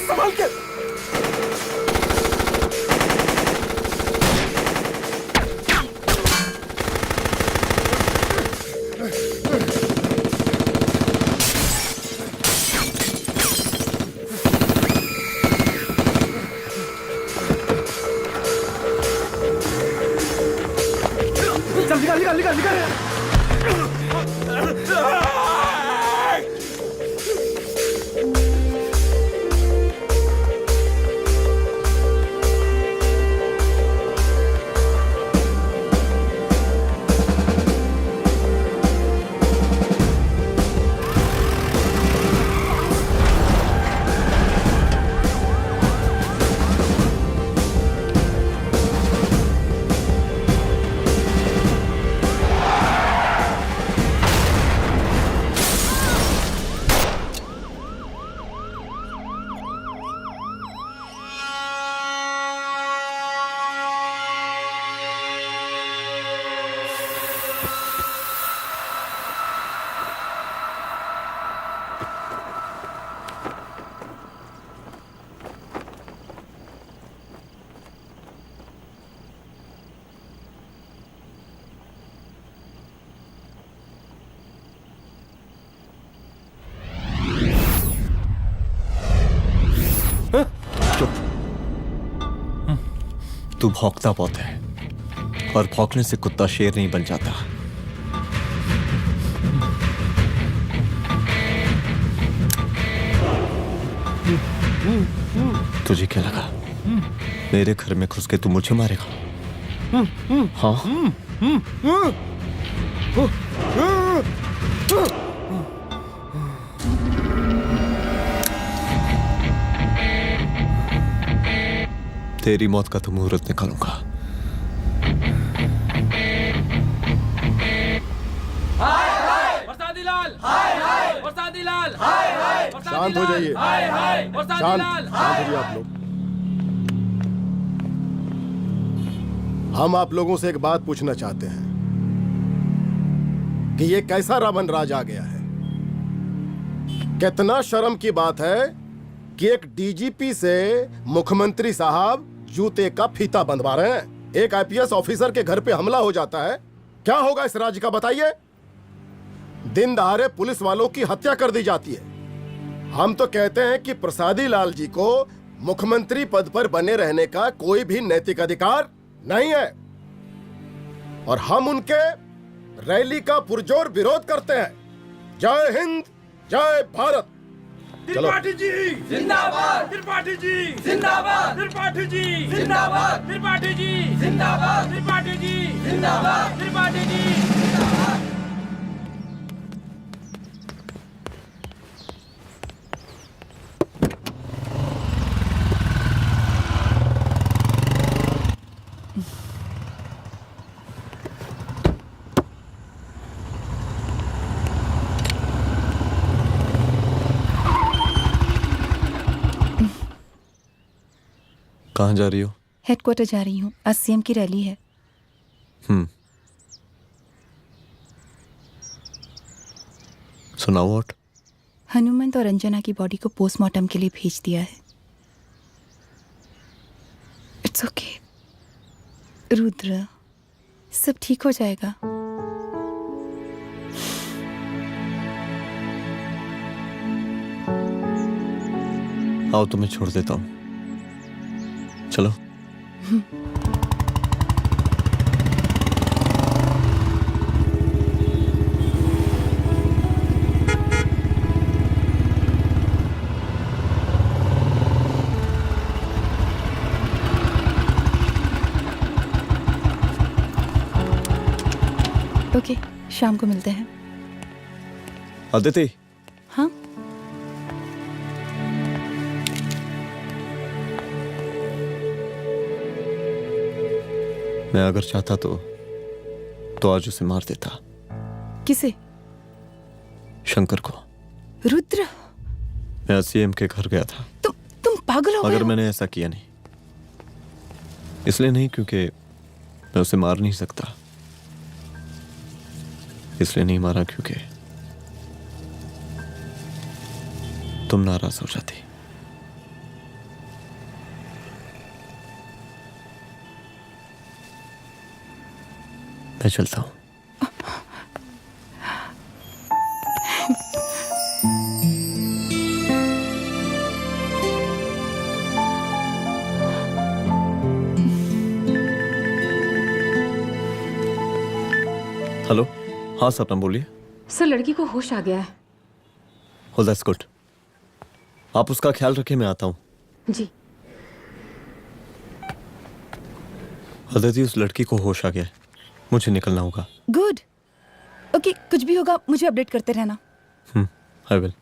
संभाल के। चल निकाल निकाल निकाल निकाल। तू भौंकता बहुत है, और भौंकने से कुत्ता शेर नहीं बन जाता। तुझे क्या लगा मेरे घर में घुस के तू मुझे मारेगा? हाँ? तेरी मौत का तो मुहूर्त निकालूंगा। शांत हो जाइए। शांत हो जाइए आप लोग। हम आप लोगों से एक बात पूछना चाहते हैं कि ये कैसा रावण राज आ गया है। कितना शर्म की बात है कि एक डीजीपी से मुख्यमंत्री साहब जूते का फीता बंधवा रहे हैं। एक आईपीएस ऑफिसर के घर पे हमला हो जाता है, क्या होगा इस राज्य का बताइए? दिन दहाड़े पुलिस वालों की हत्या कर दी जाती है। हम तो कहते हैं कि प्रसादी लाल जी को मुख्यमंत्री पद पर बने रहने का कोई भी नैतिक अधिकार नहीं है, और हम उनके रैली का पुरजोर विरोध करते हैं। जय हिंद, जय भारत। त्रिपाठी जी जिंदाबाद, त्रिपाठी जी जिंदाबाद, त्रिपाठी जी जिंदाबाद, त्रिपाठी जी जिंदाबाद, त्रिपाठी जी जिंदाबाद, त्रिपाठी जी जिंदाबाद। कहाँ जा रही हो? हेडक्वार्टर जा रही हूँ, आज सीएम की रैली है। सुनाओ। व्हाट? हनुमंत और अंजना की बॉडी को पोस्टमार्टम के लिए भेज दिया है। इट्स ओके रुद्र, सब ठीक हो जाएगा। आओ तुम्हें छोड़ देता हूँ, चलो। ओके, शाम को मिलते हैं। अदिति। हाँ? मैं अगर चाहता तो आज उसे मार देता। किसे? शंकर को। रुद्र, मैं सीएम के घर गया था। तुम पागल हो गए मगर हो? मैंने ऐसा किया नहीं। इसलिए नहीं क्योंकि मैं उसे मार नहीं सकता, इसलिए नहीं मारा क्योंकि तुम नाराज हो जाती। मैं चलता हूं। हेलो। हाँ सपना बोलिए। सर, लड़की को होश आ गया है। Oh, that's good. आप उसका ख्याल रखिए, मैं आता हूँ। जी। अदिति, उस लड़की को होश आ गया है, मुझे निकलना होगा। गुड। ओके, कुछ भी होगा मुझे अपडेट करते रहना। I will.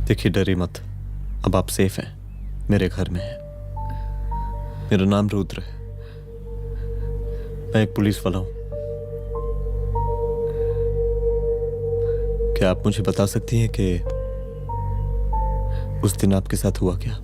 देखिए, डरी मत, अब आप सेफ हैं, मेरे घर में हैं। मेरा नाम रुद्र है, मैं एक पुलिस वाला हूं। क्या आप मुझे बता सकती हैं कि उस दिन आपके साथ हुआ क्या?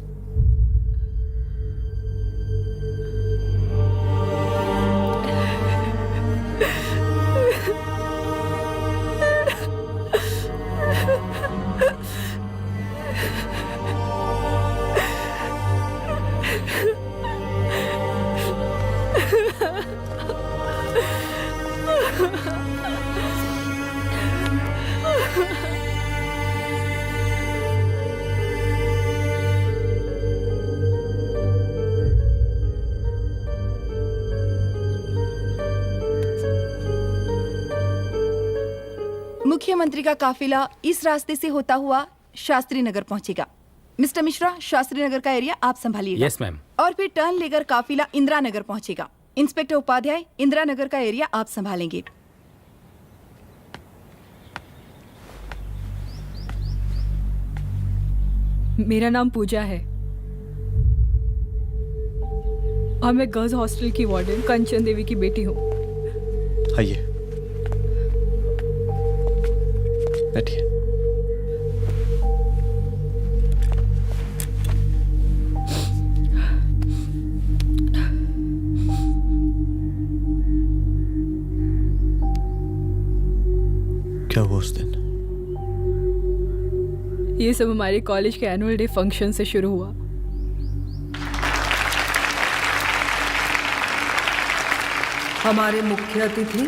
मुख्यमंत्री का काफिला इस रास्ते से होता हुआ शास्त्री नगर पहुंचेगा। मिस्टर मिश्रा, शास्त्री नगर का एरिया आप संभालिएगा। Yes ma'am. और फिर टर्न लेकर काफिला इंदिरा नगर पहुंचेगा। इंस्पेक्टर उपाध्याय, इंदिरा नगर का एरिया आप संभालेंगे। मेरा नाम पूजा है और मैं गर्ल्स हॉस्टल की वार्डन कंचन देवी की बेटी हूँ। आइए, बैठिए। क्या हुआ उस दिन? ये सब हमारे कॉलेज के एनुअल डे फंक्शन से शुरू हुआ। हमारे मुख्य अतिथि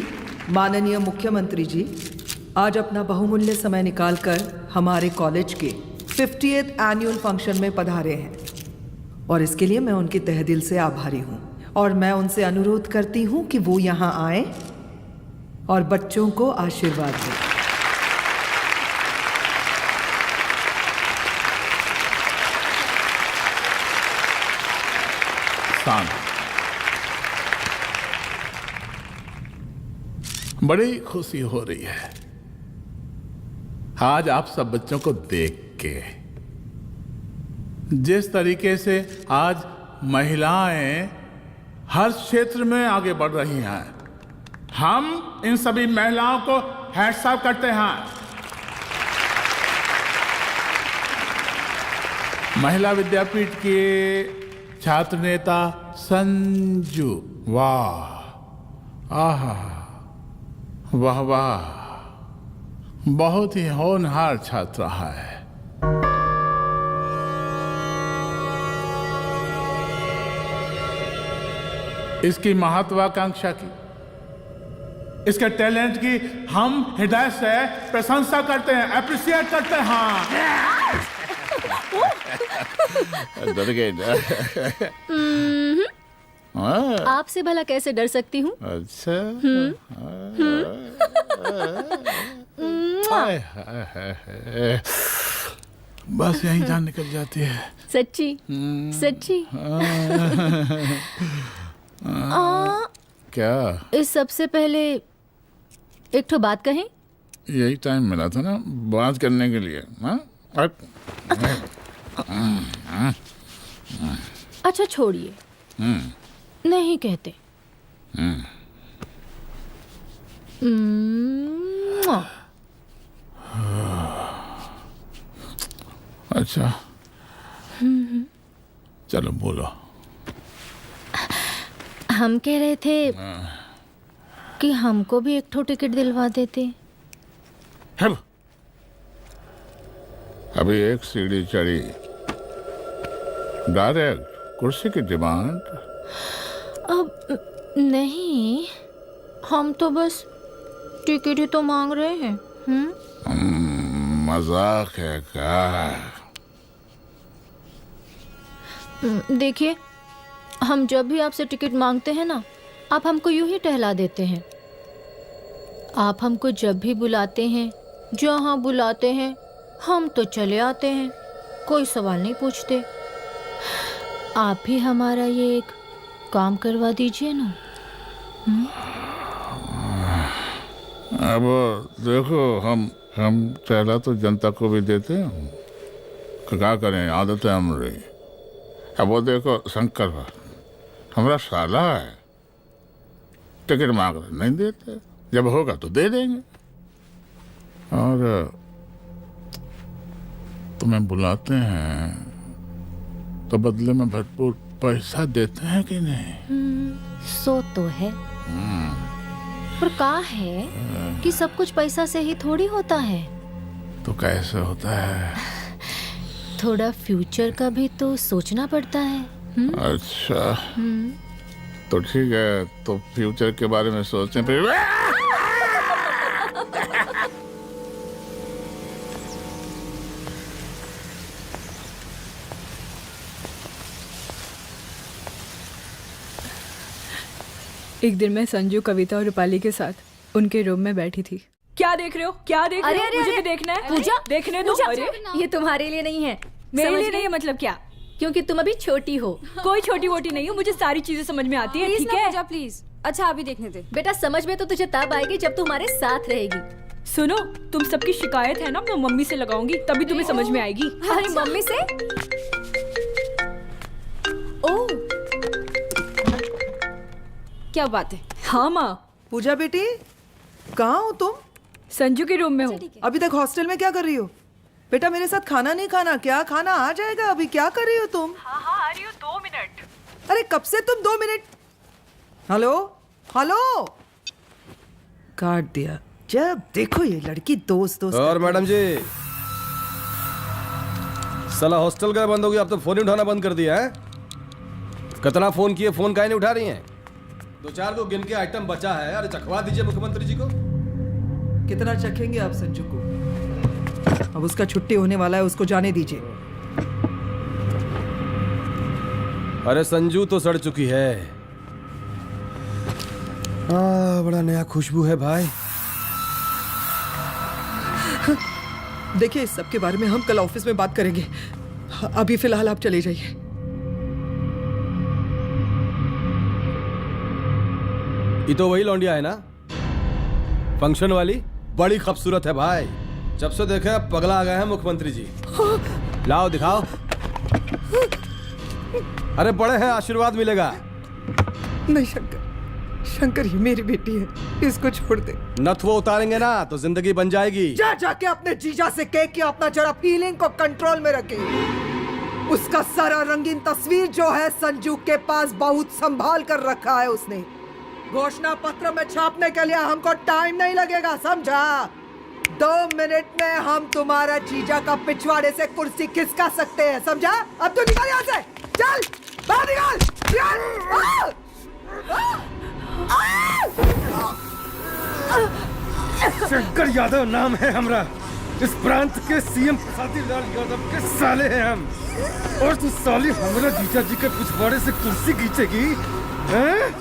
माननीय मुख्यमंत्री जी आज अपना बहुमूल्य समय निकालकर हमारे कॉलेज के 50th एनुअल फंक्शन में पधारे हैं और इसके लिए मैं उनके तहे दिल से आभारी हूँ और मैं उनसे अनुरोध करती हूँ कि वो यहाँ आए और बच्चों को आशीर्वाद दें। बड़ी खुशी हो रही है आज आप सब बच्चों को देख के। जिस तरीके से आज महिलाएं हर क्षेत्र में आगे बढ़ रही हैं, हम इन सभी महिलाओं को हैट्स ऑफ करते हैं। महिला विद्यापीठ के छात्र नेता संजू, वाह, आहा, वाह वाह, बहुत ही होनहार छात्र है। इसकी महत्वाकांक्षा की, इसके टैलेंट की हम हृदय से प्रशंसा करते हैं, अप्रिशिएट करते हैं। डर गए ना? आपसे भला कैसे डर सकती हूँ? अच्छा। बस यही जान निकल जाती है। सच्ची सच्ची। क्या? इस सबसे पहले एक ठो बात कहें? यही टाइम मिला था ना बात करने के लिए। अच्छा छोड़िए, नहीं कहते। अच्छा चलो बोलो। हम कह रहे थे कि हमको भी एक ठो टिकट दिलवा देते। हम अभी एक सीढ़ी चढ़ी, डायरेक्ट कुर्सी की डिमांड। अब नहीं, हम तो बस टिकट ही तो मांग रहे हैं। मजाक है क्या? देखिए, हम जब भी आपसे टिकट मांगते हैं ना, आप हमको यूं ही टहला देते हैं। आप हमको जब भी बुलाते हैं, जहाँ बुलाते हैं, हम तो चले आते हैं, कोई सवाल नहीं पूछते। आप भी हमारा ये एक काम करवा दीजिए ना। अब देखो, हम टहला तो जनता को भी देते हैं, क्या करें, आदत है हमारी। अब वो देखो शंकर हमारा साला है, टिकट मांग रहे नहीं देते, जब होगा तो दे देंगे। और तुम्हें बुलाते हैं तो बदले में भरपूर पैसा देते हैं कि नहीं? सो तो है, पर का है कि सब कुछ पैसा से ही थोड़ी होता है। तो कैसे होता है? थोड़ा फ्यूचर का भी तो सोचना पड़ता है। अच्छा, तो ठीक है, तो फ्यूचर के बारे में सोचें फिर। एक दिन मैं संजू, कविता और रूपाली के साथ उनके रूम में बैठी थी। क्या देख रहे हो? क्या देख रहे हो? मुझे भी देखना है। पूजा, देखने दो। अरे ये तुम्हारे लिए नहीं है। मेरे लिए नहीं है मतलब क्या? क्योंकि तुम अभी छोटी हो। कोई छोटी वोटी नहीं हो, मुझे सारी चीजें समझ में आती है। ठीक है पूजा प्लीज। अच्छा अभी देखने दे। बेटा समझ में तो तुझे तब आएगी जब तू हमारे साथ रहेगी। सुनो, तुम सबकी शिकायत है ना, मैं मम्मी से लगाऊंगी, तभी तुम्हें समझ में आएगी। अरे मम्मी से? ओह क्या बात है। हाँ माँ। पूजा बेटी, कहाँ हो तुम? संजू के रूम में हूँ। अभी तक हॉस्टल में क्या कर रही हो? बेटा मेरे साथ खाना नहीं खाना क्या? खाना आ जाएगा, अभी क्या कर रही हो तुम? हाँ हाँ आ रही हो, 2 मिनट। अरे कब से तुम 2 मिनट? हेलो हेलो, काट दिया। जब देखो ये लड़की दोस्त और मैडम जी, साला हॉस्टल का बंद हो गया, अब तो फोन ही उठाना बंद कर दिया है। कितना फोन किए, फोन काहे नहीं उठा रही हैं? 2-4 को गिन के आइटम बचा है, अरे चखवा दीजिए मुख्यमंत्री जी को। कितना चखेंगे आप संजू को? अब उसका छुट्टी होने वाला है, उसको जाने दीजिए। अरे संजू तो सड़ चुकी है। बड़ा नया खुशबू है भाई। देखिए इस सब के बारे में हम कल ऑफिस में बात करेंगे, अभी फिलहाल आप चले जाइए। ये तो वही लौंडिया है ना, फंक्शन वाली? बड़ी खूबसूरत है भाई, जब से देखे पगला आ गए हैं मुख्यमंत्री जी। लाओ दिखाओ। अरे बड़े हैं, आशीर्वाद मिलेगा। नहीं शंकर, शंकर ये मेरी बेटी है, इसको छोड़ दे। नथ वो उतारेंगे ना तो जिंदगी बन जाएगी। जा जाके अपने जीजा से कह के अपना जरा फीलिंग को कंट्रोल में रखे। उसका सारा रंगीन तस्वीर जो है संजू के पास बहुत संभाल कर रखा है उसने। घोषणा पत्र में छापने के लिए हमको टाइम नहीं लगेगा, समझा? 2 मिनट में हम तुम्हारा जीजा का पिछवाड़े से कुर्सी खिसका सकते हैं, समझा? अब तो निकल यहाँ से, चल बाहर निकल। शंकर यादव नाम है हमरा, इस प्रांत के सीएम प्रसादी लाल यादव के साले हैं हम, और तू साली हमरा जीजा जी के पिछवाड़े से कुर्सी खींचेगी हैं?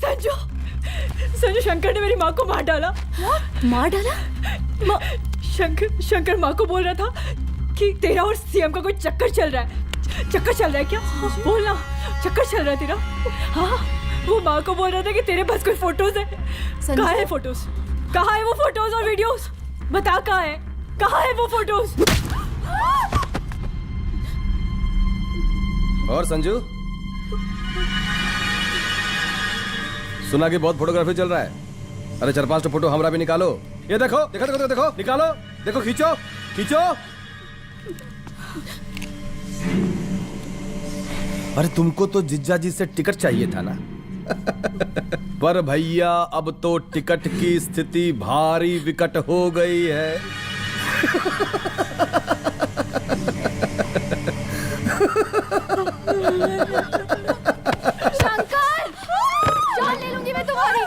संजू, संजू शंकर ने मेरी माँ को मार डाला। मार डाला? शंकर माँ को बोल रहा था कि तेरा और सीएम का कोई चक्कर चल रहा है। चक्कर चल रहा है क्या? बोलना, चक्कर चल रहा है तेरा? हाँ, वो माँ को बोल रहा था कि तेरे पास कोई फोटोज है। कहाँ है फोटोज? कहाँ है वो फोटोज और वीडियोस? बता कहाँ है? कहाँ है वो फोटोज? और संजू, सुना कि बहुत फोटोग्राफी चल रहा है। अरे 4-5 तो फोटो हमरा भी निकालो। ये देखो देखो देखो देखो, निकालो, देखो, खींचो खींचो। अरे तुमको तो जिज्जा जी से टिकट चाहिए था ना। पर भैया अब तो टिकट की स्थिति भारी विकट हो गई है। शंकर, जान ले लूंगी मैं तुम्हारी।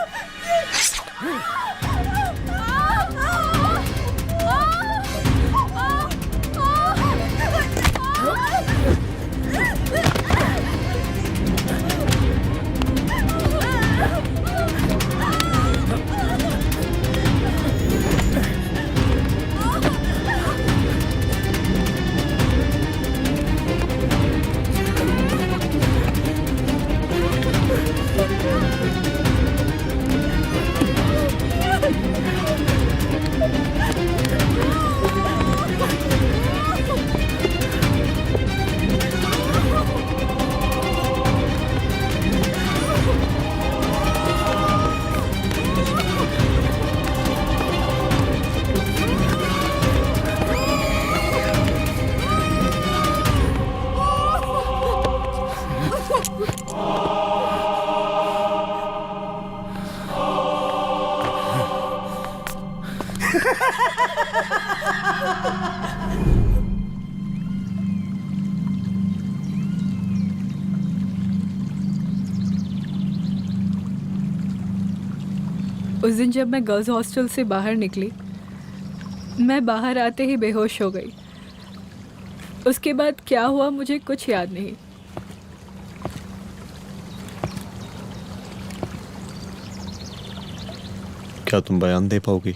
उस दिन जब मैं गर्ल्स हॉस्टल से बाहर निकली, मैं बाहर आते ही बेहोश हो गई। उसके बाद क्या हुआ मुझे कुछ याद नहीं। क्या तुम बयान दे पाओगी?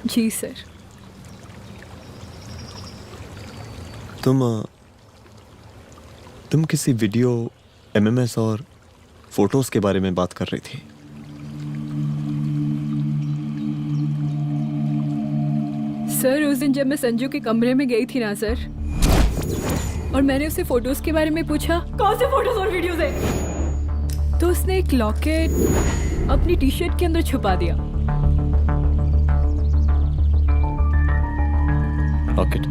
जी सर। तुम किसी वीडियो, एमएमएस और फोटोज के बारे में बात कर रही थी। सर उस दिन जब मैं संजू के कमरे में गई थी ना सर, और मैंने उससे फोटोज के बारे में पूछा कौन से फोटोज और वीडियोज है, तो उसने एक लॉकेट अपनी टी शर्ट के अंदर छुपा दिया। लॉकेट?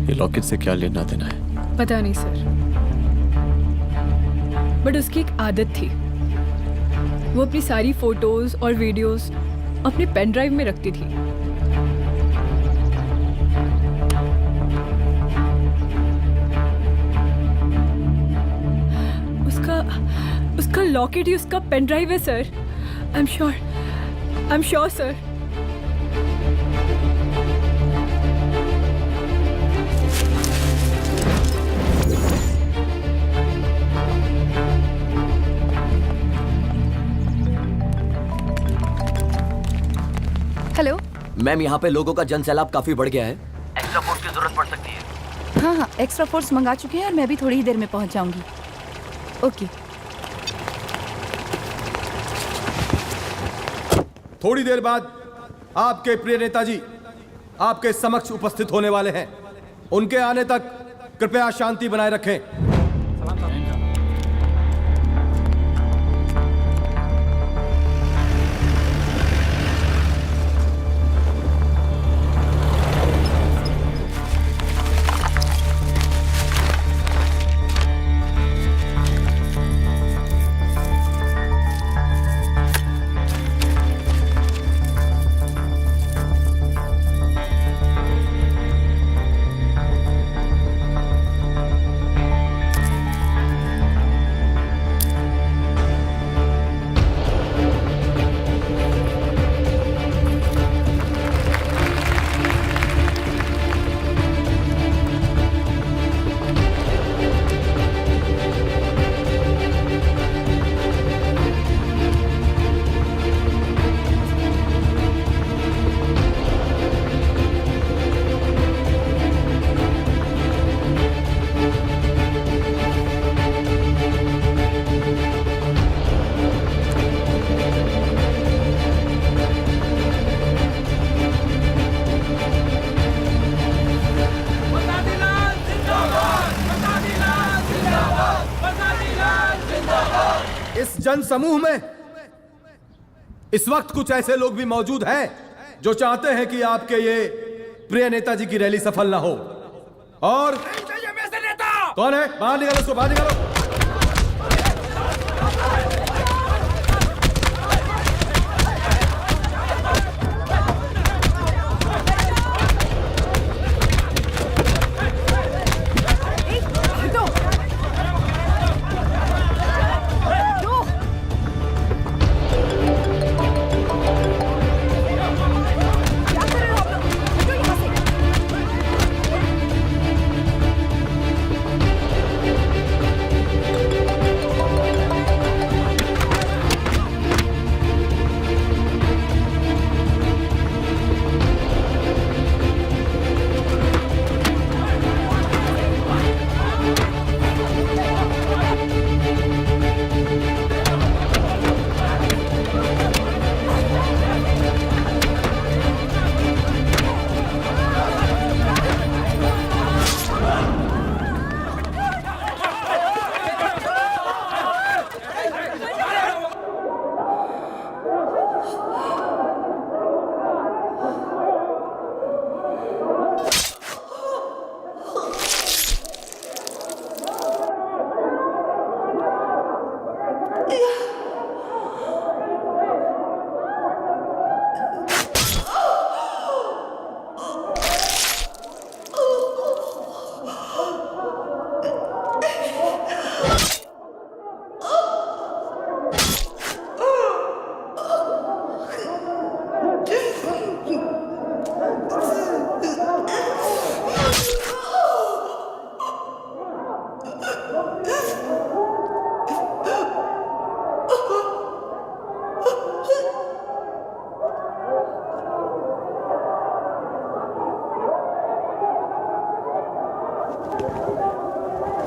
ये लॉकेट से क्या लेना देना है? पता नहीं सर, बट उसकी एक आदत थी, वो अपनी सारी फोटोज और वीडियोस अपने पेन ड्राइव में रखती थी। उसका लॉकेट ही उसका पेन ड्राइव है sir. I am sure sir. Hello ma'am, यहाँ पे लोगों का जनसैलाब काफी बढ़ गया है। एक्स्ट्रा फोर्स की जरूरत पड़ सकती है। हाँ हाँ, एक्स्ट्रा फोर्स मंगा चुके हैं और मैं भी थोड़ी ही देर में पहुंच जाऊंगी। ओके। थोड़ी देर बाद आपके प्रिय नेताजी आपके समक्ष उपस्थित होने वाले हैं। उनके आने तक कृपया शांति बनाए रखें। जन समूह में इस वक्त कुछ ऐसे लोग भी मौजूद हैं जो चाहते हैं कि आपके ये प्रिय नेताजी की रैली सफल ना हो। और कौन है? बाहर निकालो उसको, बाहर निकालो।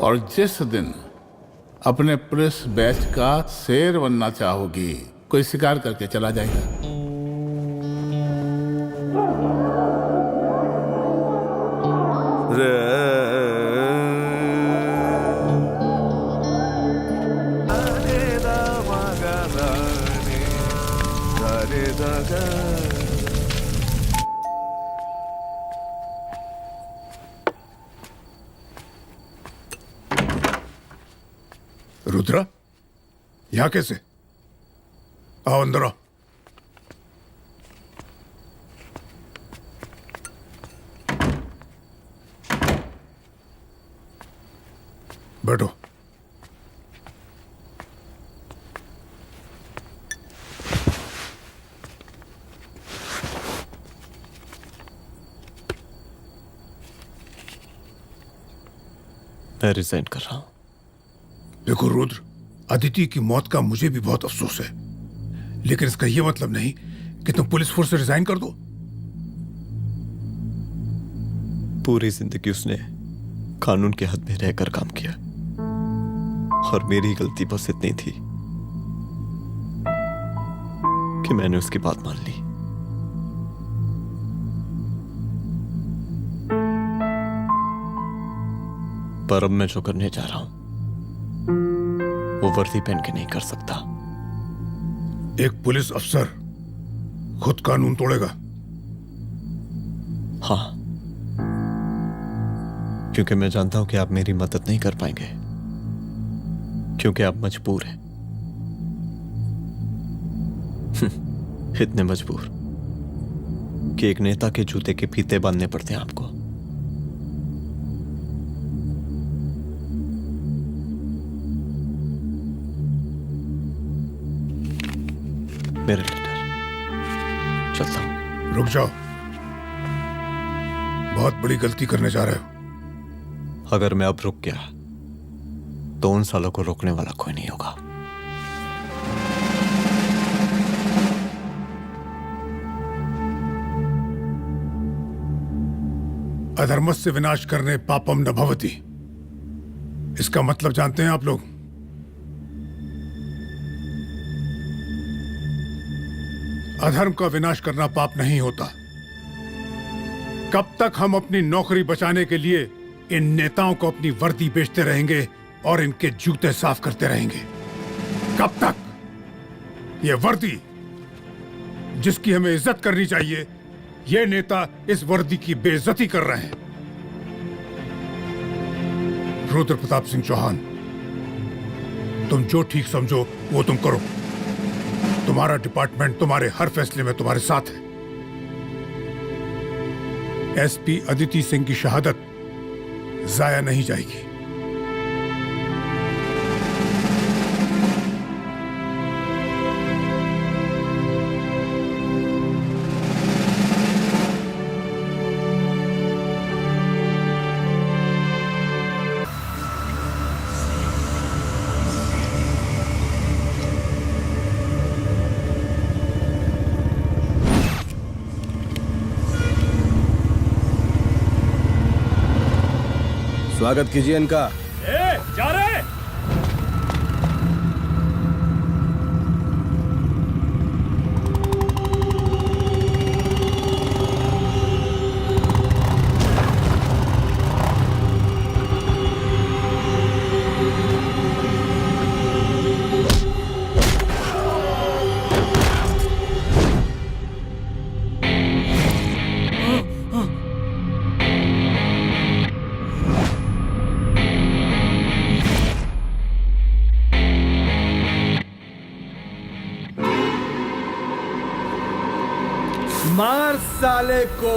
और जिस दिन अपने पुलिस बैच का शेर बनना चाहोगी, कोई शिकार करके चला जाएगा। रुद्रा, यहाँ कैसे? आओ अंदर आओ। बैठो। मैं रिजाइन कर रहा हूं। देखो रुद्र, अदिति की मौत का मुझे भी बहुत अफसोस है, लेकिन इसका यह मतलब नहीं कि तुम पुलिस फोर्स से रिजाइन कर दो। पूरी जिंदगी उसने कानून के हद में रहकर काम किया और मेरी गलती बस इतनी थी कि मैंने उसकी बात मान ली। पर अब मैं जो करने जा रहा हूं वो वर्दी पहन के नहीं कर सकता। एक पुलिस अफसर खुद कानून तोड़ेगा? हाँ, क्योंकि मैं जानता हूं कि आप मेरी मदद नहीं कर पाएंगे, क्योंकि आप मजबूर हैं। इतने मजबूर कि एक नेता के जूते के फीते बांधने पड़ते हैं आपको। मेरे लीडर, चलता हूं। रुक जाओ, बहुत बड़ी गलती करने जा रहे हो। अगर मैं अब रुक गया तो उन सालों को रोकने वाला कोई नहीं होगा। अधर्मस्य विनाश करने पापम न भवति, इसका मतलब जानते हैं आप लोग? अधर्म का विनाश करना पाप नहीं होता। कब तक हम अपनी नौकरी बचाने के लिए इन नेताओं को अपनी वर्दी बेचते रहेंगे और इनके जूते साफ करते रहेंगे? कब तक? ये वर्दी जिसकी हमें इज्जत करनी चाहिए, ये नेता इस वर्दी की बेइज्जती कर रहे हैं। रुद्र प्रताप सिंह चौहान, तुम जो ठीक समझो वो तुम करो। तुम्हारा डिपार्टमेंट तुम्हारे हर फैसले में तुम्हारे साथ है। एसपी अदिति सिंह की शहादत जाया नहीं जाएगी। स्वागत कीजिए इनका। जा रहे हैं। मार साले को।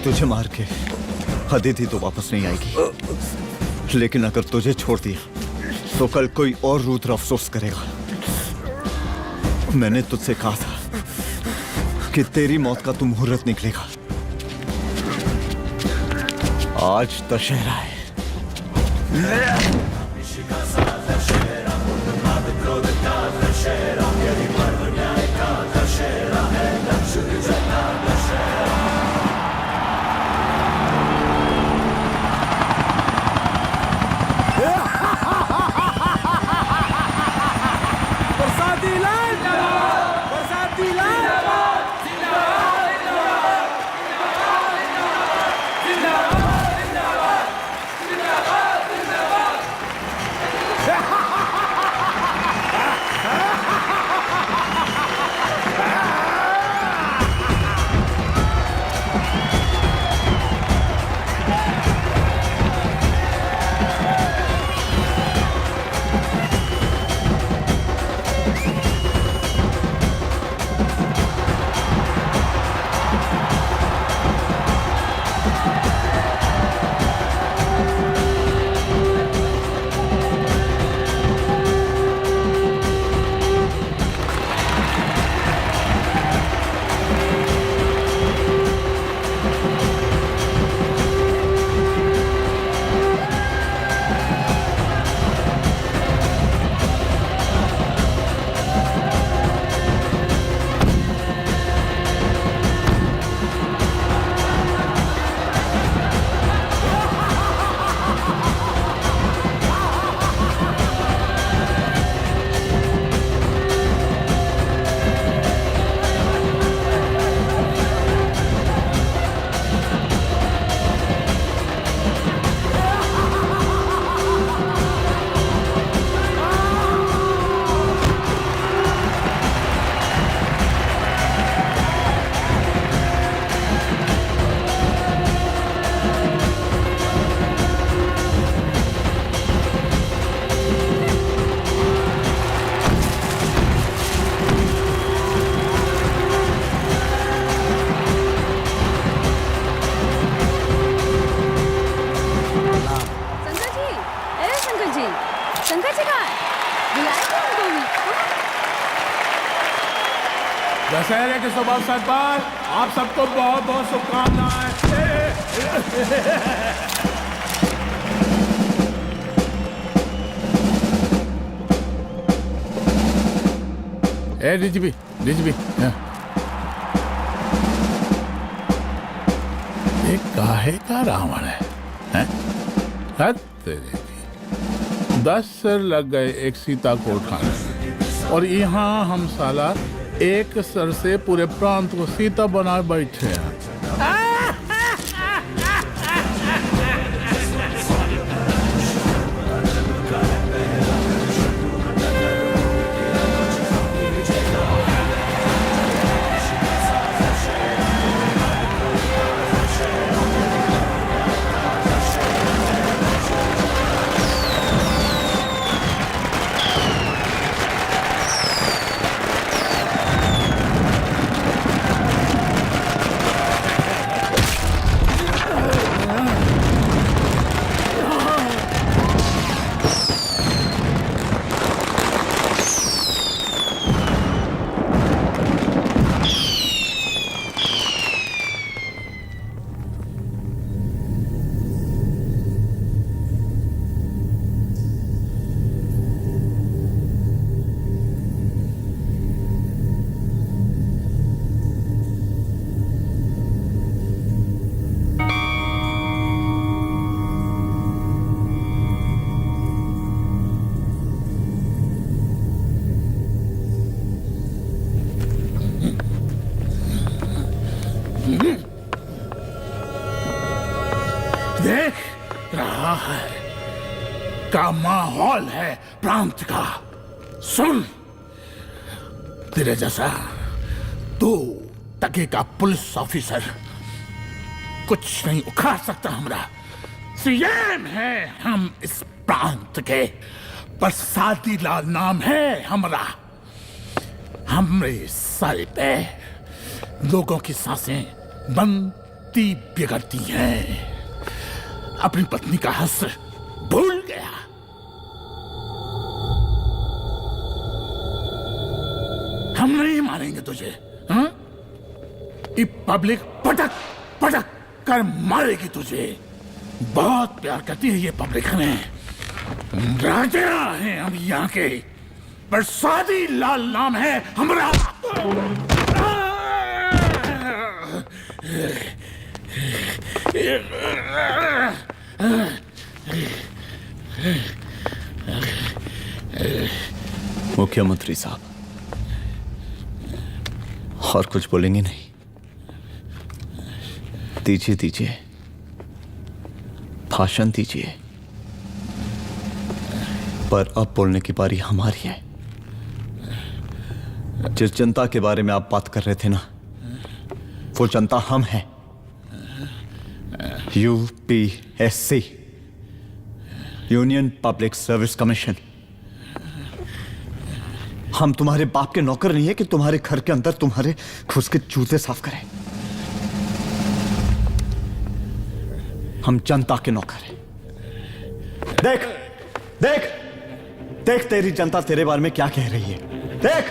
तुझे मार के अदिति तो वापस नहीं आएगी, लेकिन अगर तुझे छोड़ दिया तो कल कोई और रुद्र अफसोस करेगा। मैंने तुझसे कहा था कि तेरी मौत का तो मुहूर्त निकलेगा। आज दशहरा है। दशहरे के शुभ अवसर पर आप सबको बहुत बहुत शुभकामनाएं। ए डीजीपी ये काहे का रावण है? हद तेरे की। 10 सिर लग गए एक सीता को उठाने और यहाँ हम साला एक सर से पूरे प्रांत को सीता बना बैठे हैं। देख रहा है का माहौल है प्रांत का। सुन, तेरे जैसा 2 टके का पुलिस ऑफिसर कुछ नहीं उखाड़ सकता। हमरा सीएम है हम इस प्रांत के, प्रसादी लाल नाम है हमरा। हमरे सर पे लोगों की सांसें बनती बिगड़ती हैं। अपनी पत्नी का हंस भूल गया। हम नहीं मारेंगे तुझे। हाँ? ये पब्लिक पटक पटक कर मारेगी तुझे। बहुत प्यार करती है ये पब्लिक हमें। राजा हैं हम यहाँ के, प्रसादी लाल नाम है हमारा। मुख्यमंत्री साहब, और कुछ बोलेंगे नहीं? दीजिए भाषण दीजिए, पर अब बोलने की बारी हमारी है। जिस जनता के बारे में आप बात कर रहे थे ना, वो जनता हम हैं। UPSC, union public service commission. हम तुम्हारे बाप के नौकर नहीं है कि तुम्हारे घर के अंदर तुम्हारे घुस के जूते साफ करें। हम जनता के नौकर हैं। देख देख देख, तेरी जनता तेरे बारे में क्या कह रही है। देख,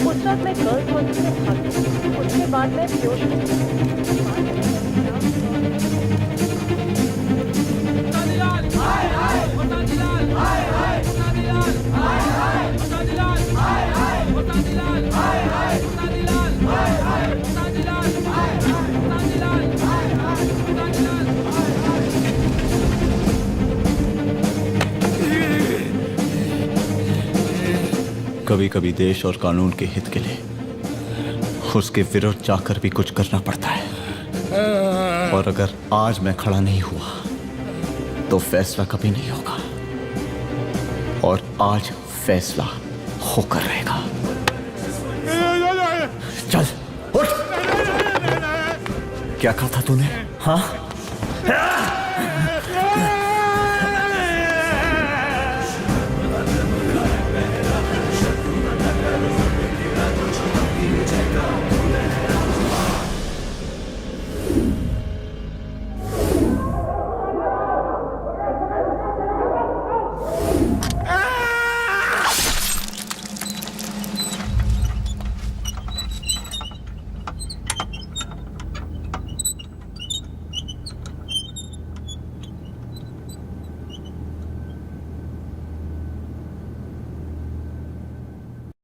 उस वक्त मैं गर्ल्स हॉस्टल में भागी, उसके बाद मैं कभी कभी देश और कानून के हित के लिए उसके विरुद्ध जाकर भी कुछ करना पड़ता है। और अगर आज मैं खड़ा नहीं हुआ तो फैसला कभी नहीं होगा, और आज फैसला होकर रहेगा। चल उठ। क्या कहा था तूने? हाँ,